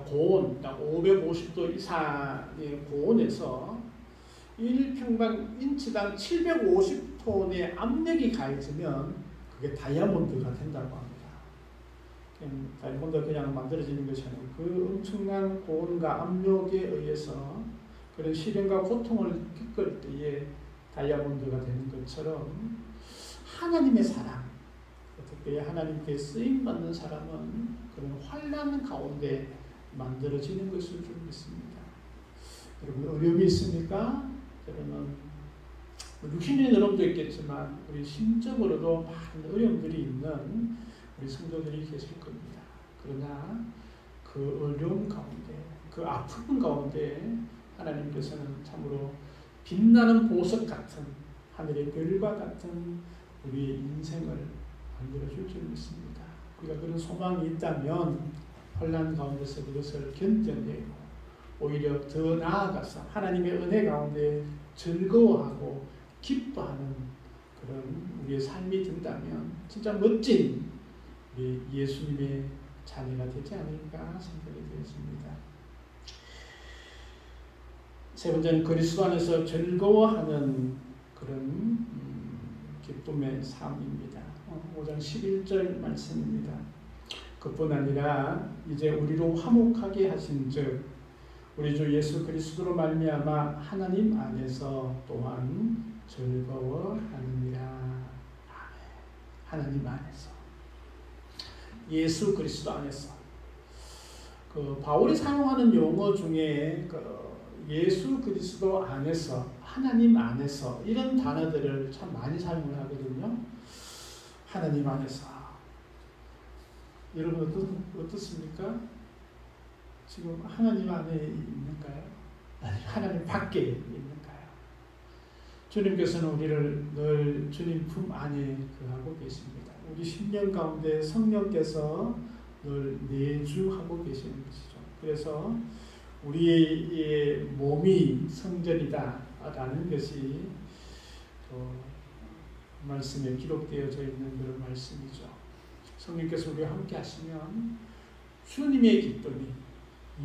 고온, 약 550도 이상의 고온에서 1평방인치당 750톤의 압력이 가해지면 그게 다이아몬드가 된다고 합니다. 다이아몬드가 그냥 만들어지는 것이 아니고 그 엄청난 고온과 압력에 의해서 그런 시련과 고통을 겪을 때에 다이아몬드가 되는 것처럼 하나님의 사랑, 특별히 하나님께 쓰임받는 사람은 그런 환난 가운데 만들어지는 것을 좀 믿습니다. 여러분 어려움이 있습니까? 여러분 육신의 어려움도 있겠지만 우리 심적으로도 많은 어려움들이 있는 우리 성도들이 계실 겁니다. 그러나 그 어려움 가운데 그 아픔 가운데 하나님께서는 참으로 빛나는 보석 같은 하늘의 별과 같은 우리의 인생을 만들어줄 줄 믿습니다. 우리가 그런 소망이 있다면 환난 가운데서 그것을 견뎌내고 오히려 더 나아가서 하나님의 은혜 가운데 즐거워하고 기뻐하는 그런 우리의 삶이 된다면 진짜 멋진 우리 예수님의 자녀가 되지 않을까 생각이 되었습니다. 세 번째는 그리스도 안에서 즐거워하는 그런 기쁨의 삶입니다. 5장 11절 말씀입니다. 그뿐 아니라 이제 우리로 화목하게 하신 즉 우리 주 예수 그리스도로 말미암아 하나님 안에서 또한 즐거워하느니라. 아멘. 하나님 안에서 예수 그리스도 안에서 그 바울이 사용하는 용어 중에 예수 그리스도 안에서 하나님 안에서 이런 단어들을 참 많이 사용을 하거든요. 하나님 안에서 여러분 어떻습니까? 지금 하나님 안에 있는가요? 아니, 하나님 밖에 있는가요? 주님께서는 우리를 늘 주님 품 안에 거하고 계십니다. 우리 심령 가운데 성령께서 늘 내주하고 계시는 것이죠. 그래서 우리의 몸이 성전이다라는 것이 말씀에 기록되어져 있는 그런 말씀이죠. 성령께서 우리와 함께 하시면 주님의 기쁨이,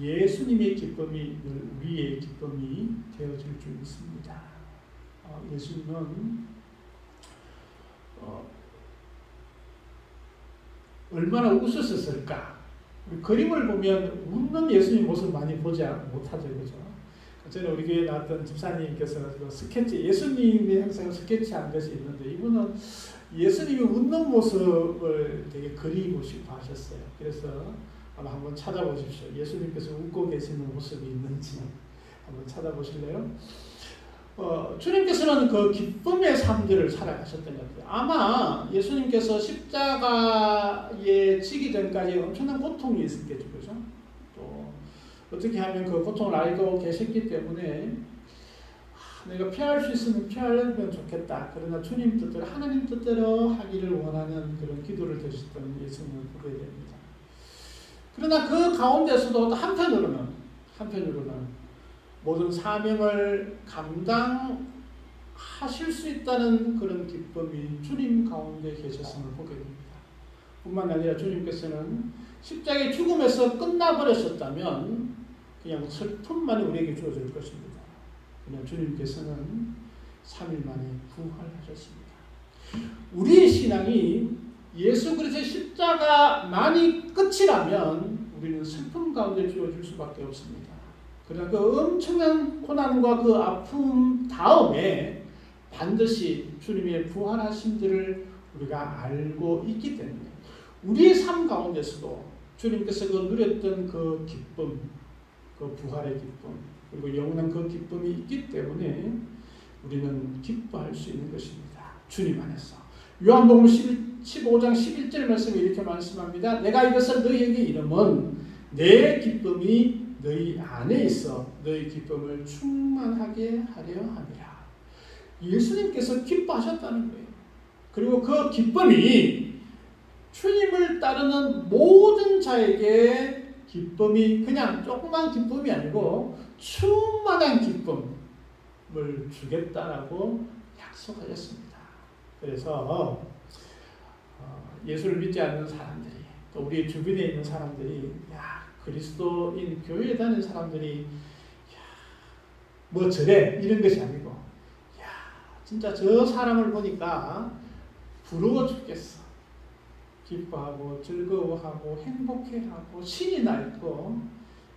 예수님의 기쁨이 늘 우리의 기쁨이 되어질 줄 믿습니다. 예수님은 얼마나 웃으셨을까? 그림을 보면 웃는 예수님 모습 많이 보지 못하죠, 그죠? 전에 우리 교회에 나왔던 집사님께서 스케치, 예수님이 항상 스케치한 것이 있는데 이분은 예수님이 웃는 모습을 되게 그리고 싶어 하셨어요. 그래서 아마 한번 찾아보십시오. 예수님께서 웃고 계시는 모습이 있는지 한번 찾아보실래요? 주님께서는 그 기쁨의 삶들을 살아가셨던 것 같아요. 아마 예수님께서 십자가에 지기 전까지 엄청난 고통이 있었겠죠, 그죠? 또 어떻게 하면 그 고통을 알고 계셨기 때문에 내가 피할 수 있으면 피하면 좋겠다. 그러나 주님 뜻대로, 하나님 뜻대로 하기를 원하는 그런 기도를 드셨던 예수님을 보게 됩니다. 그러나 그 가운데서도 한편으로는 모든 사명을 감당하실 수 있다는 그런 기쁨이 주님 가운데 계셨음을 보게 됩니다. 뿐만 아니라 주님께서는 십자가의 죽음에서 끝나버렸었다면 그냥 슬픔만이 우리에게 주어질 것입니다. 그냥 주님께서는 3일 만에 부활하셨습니다. 우리의 신앙이 예수 그리스도의 십자가만이 끝이라면 우리는 슬픔 가운데 주어질 수밖에 없습니다. 그러나 그 엄청난 고난과 그 아픔 다음에 반드시 주님의 부활하심들을 우리가 알고 있기 때문에 우리의 삶 가운데서도 주님께서 그 누렸던 그 기쁨, 그 부활의 기쁨, 그리고 영원한 그 기쁨이 있기 때문에 우리는 기뻐할 수 있는 것입니다. 주님 안에서. 요한복음 15장 11절 말씀에 이렇게 말씀합니다. 내가 이것을 너희에게 이름은 내 기쁨이 너희 안에 있어 너희 기쁨을 충만하게 하려 함이라. 예수님께서 기뻐하셨다는 거예요. 그리고 그 기쁨이 주님을 따르는 모든 자에게 기쁨이 그냥 조그만 기쁨이 아니고 충만한 기쁨을 주겠다라고 약속하셨습니다. 그래서 예수를 믿지 않는 사람들이 또 우리 주변에 있는 사람들이 그리스도인 교회에 다니는 사람들이 뭐 저래 이런 것이 아니고 진짜 저 사람을 보니까 부러워 죽겠어. 기뻐하고 즐거워하고 행복해하고 신이 나 있고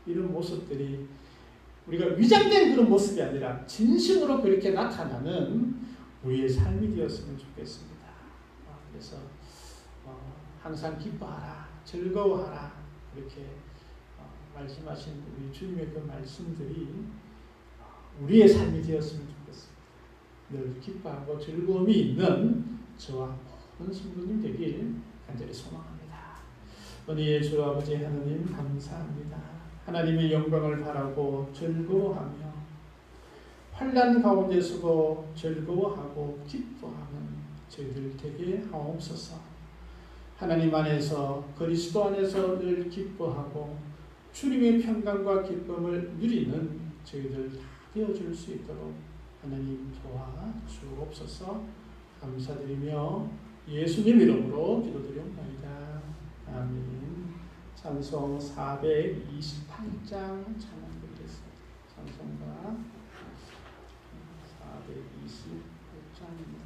이런 모습들이 우리가 위장된 그런 모습이 아니라 진심으로 그렇게 나타나는 우리의 삶이 되었으면 좋겠습니다. 그래서 항상 기뻐하라, 즐거워하라 이렇게 말씀하신 우리 주님의 그 말씀들이 우리의 삶이 되었으면 좋겠습니다. 늘 기뻐하고 즐거움이 있는 저와 모든 성도님 되길 간절히 소망합니다. 은혜의 주 아버지 하나님 감사합니다. 하나님의 영광을 바라고 즐거워하며 환난 가운데서도 즐거워하고 기뻐하는 저희들 되게 하옵소서. 하나님 안에서 그리스도 안에서 늘 기뻐하고 주님의 평강과 기쁨을 누리는 저희들 다 되어줄 수 있도록 하나님 도와주옵소서. 감사드리며 예수님 이름으로 기도드립니다. 아멘. 찬송 428장 찬양드리겠습니다. 찬송가 428장입니다.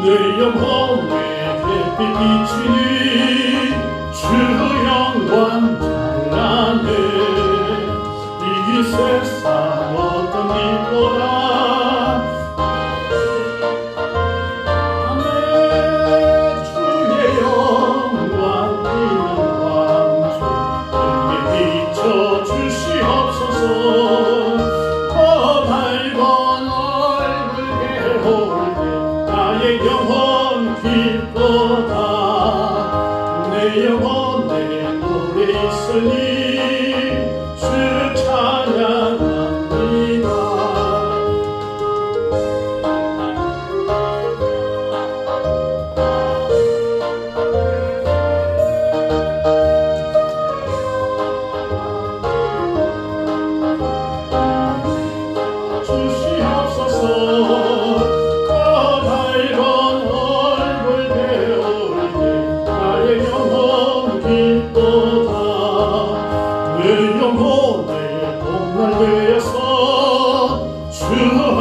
내 영혼에 햇빛 비치니 주 영광 찬란해. 이 세상 어떤 일보다 아멘. 주의 영광 있는 광주 햇빛 비치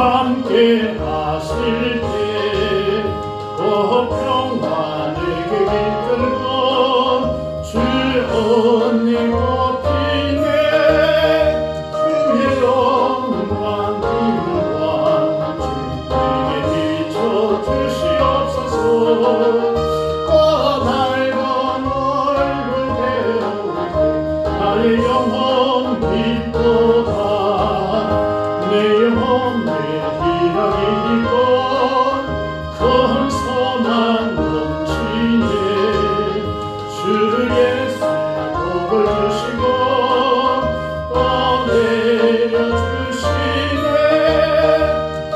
함께 하실 때 평안에게 이끌고 주 은혜 높이네 주의 영광 빛과 내게 비춰주시옵소서 꺼달건 얼굴 배우고 나의 영혼 빛보다 내 영혼 내 희락이 있고 큰 소망 넘치네 주 예수 복을 주시고 또 내려주시네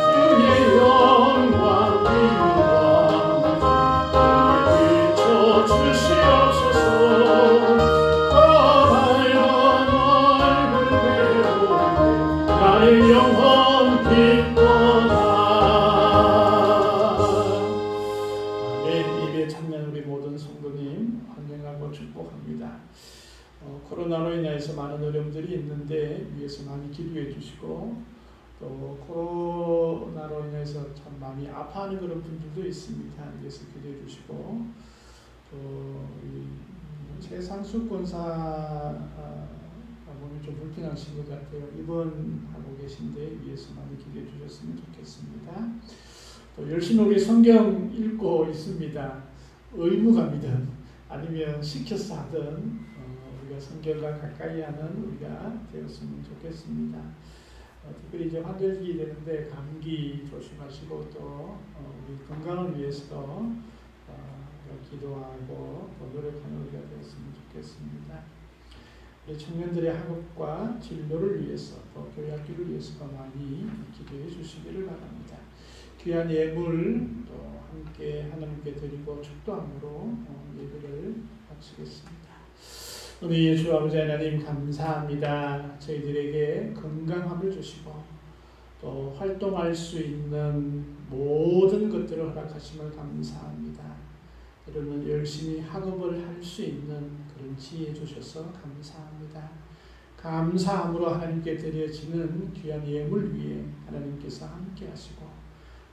주의 영광 빛과 내게 비춰주시옵소서 밝은 얼굴 배우고 나의 영혼 빛보다 예배 참여한 우리 모든 성도님 환영하고 축복합니다. 코로나로 인해서 많은 어려움들이 있는데 위에서 많이 기도해 주시고 또 코로나로 인해서 참 많이 아파하는 그런 분들도 있습니다. 위에서 기도해 주시고 또 세상 수권사 몸이 좀 불편하신 것 같아요. 입원하고 계신데 위에서 많이 기도해 주셨으면 좋겠습니다. 또 열심히 우리 성경 읽고 있습니다. 의무감이든 아니면 시켜서 하든 우리가 성경과 가까이 하는 우리가 되었으면 좋겠습니다. 특별히 이제 환절기 되는데 감기 조심하시고 또 우리 건강을 위해서 기도하고 또 노력하는 우리가 되었으면 좋겠습니다. 청년들의 학업과 진로를 위해서 또 교육학교를 위해서 많이 기도해 주시기를 바랍니다. 귀한 예물 또 함께 하나님께 드리고 축도함으로 예배를 마치겠습니다. 우리 주 아버지 하나님 감사합니다. 저희들에게 건강함을 주시고 또 활동할 수 있는 모든 것들을 허락하심을 감사합니다. 여러분 열심히 학업을 할 수 있는 그런 지혜 주셔서 감사합니다. 감사함으로 하나님께 드려지는 귀한 예물 위에 하나님께서 함께 하시고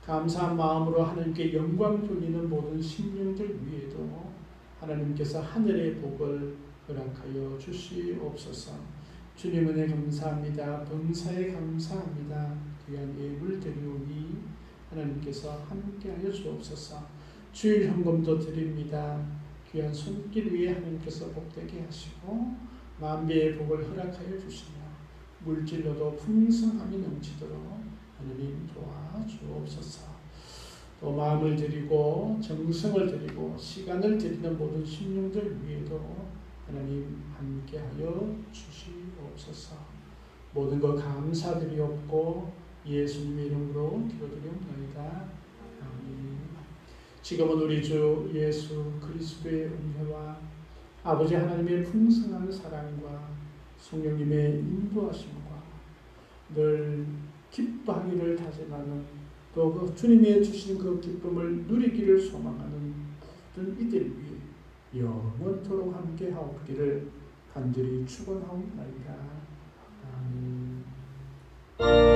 감사한 마음으로 하나님께 영광 돌리는 모든 심령들 위에도 하나님께서 하늘의 복을 허락하여 주시옵소서. 주님 은혜 감사합니다. 범사에 감사합니다. 귀한 예물 드리오니 하나님께서 함께하여 주옵소서. 주일 헌금도 드립니다. 귀한 손길 위에 하나님께서 복되게 하시고 만배의 복을 허락하여 주시며 물질로도 풍성함이 넘치도록 하나님 도와주옵소서. 또 마음을 드리고 정성을 드리고 시간을 드리는 모든 심령들 위에도 하나님 함께하여 주시옵소서. 모든 것 감사드리옵고 예수님의 이름으로 기도드리옵나이다. 아멘. 지금은 우리 주 예수 그리스도의 은혜와 아버지 하나님의 풍성한 사랑과 성령님의 인도하심과 늘 기뻐하기를 다짐하는 또 그 주님이 주신 그 기쁨을 누리기를 소망하는 모든 이들 위해 영원토록 함께 하옵기를 간절히 축원하옵나이다. 아멘.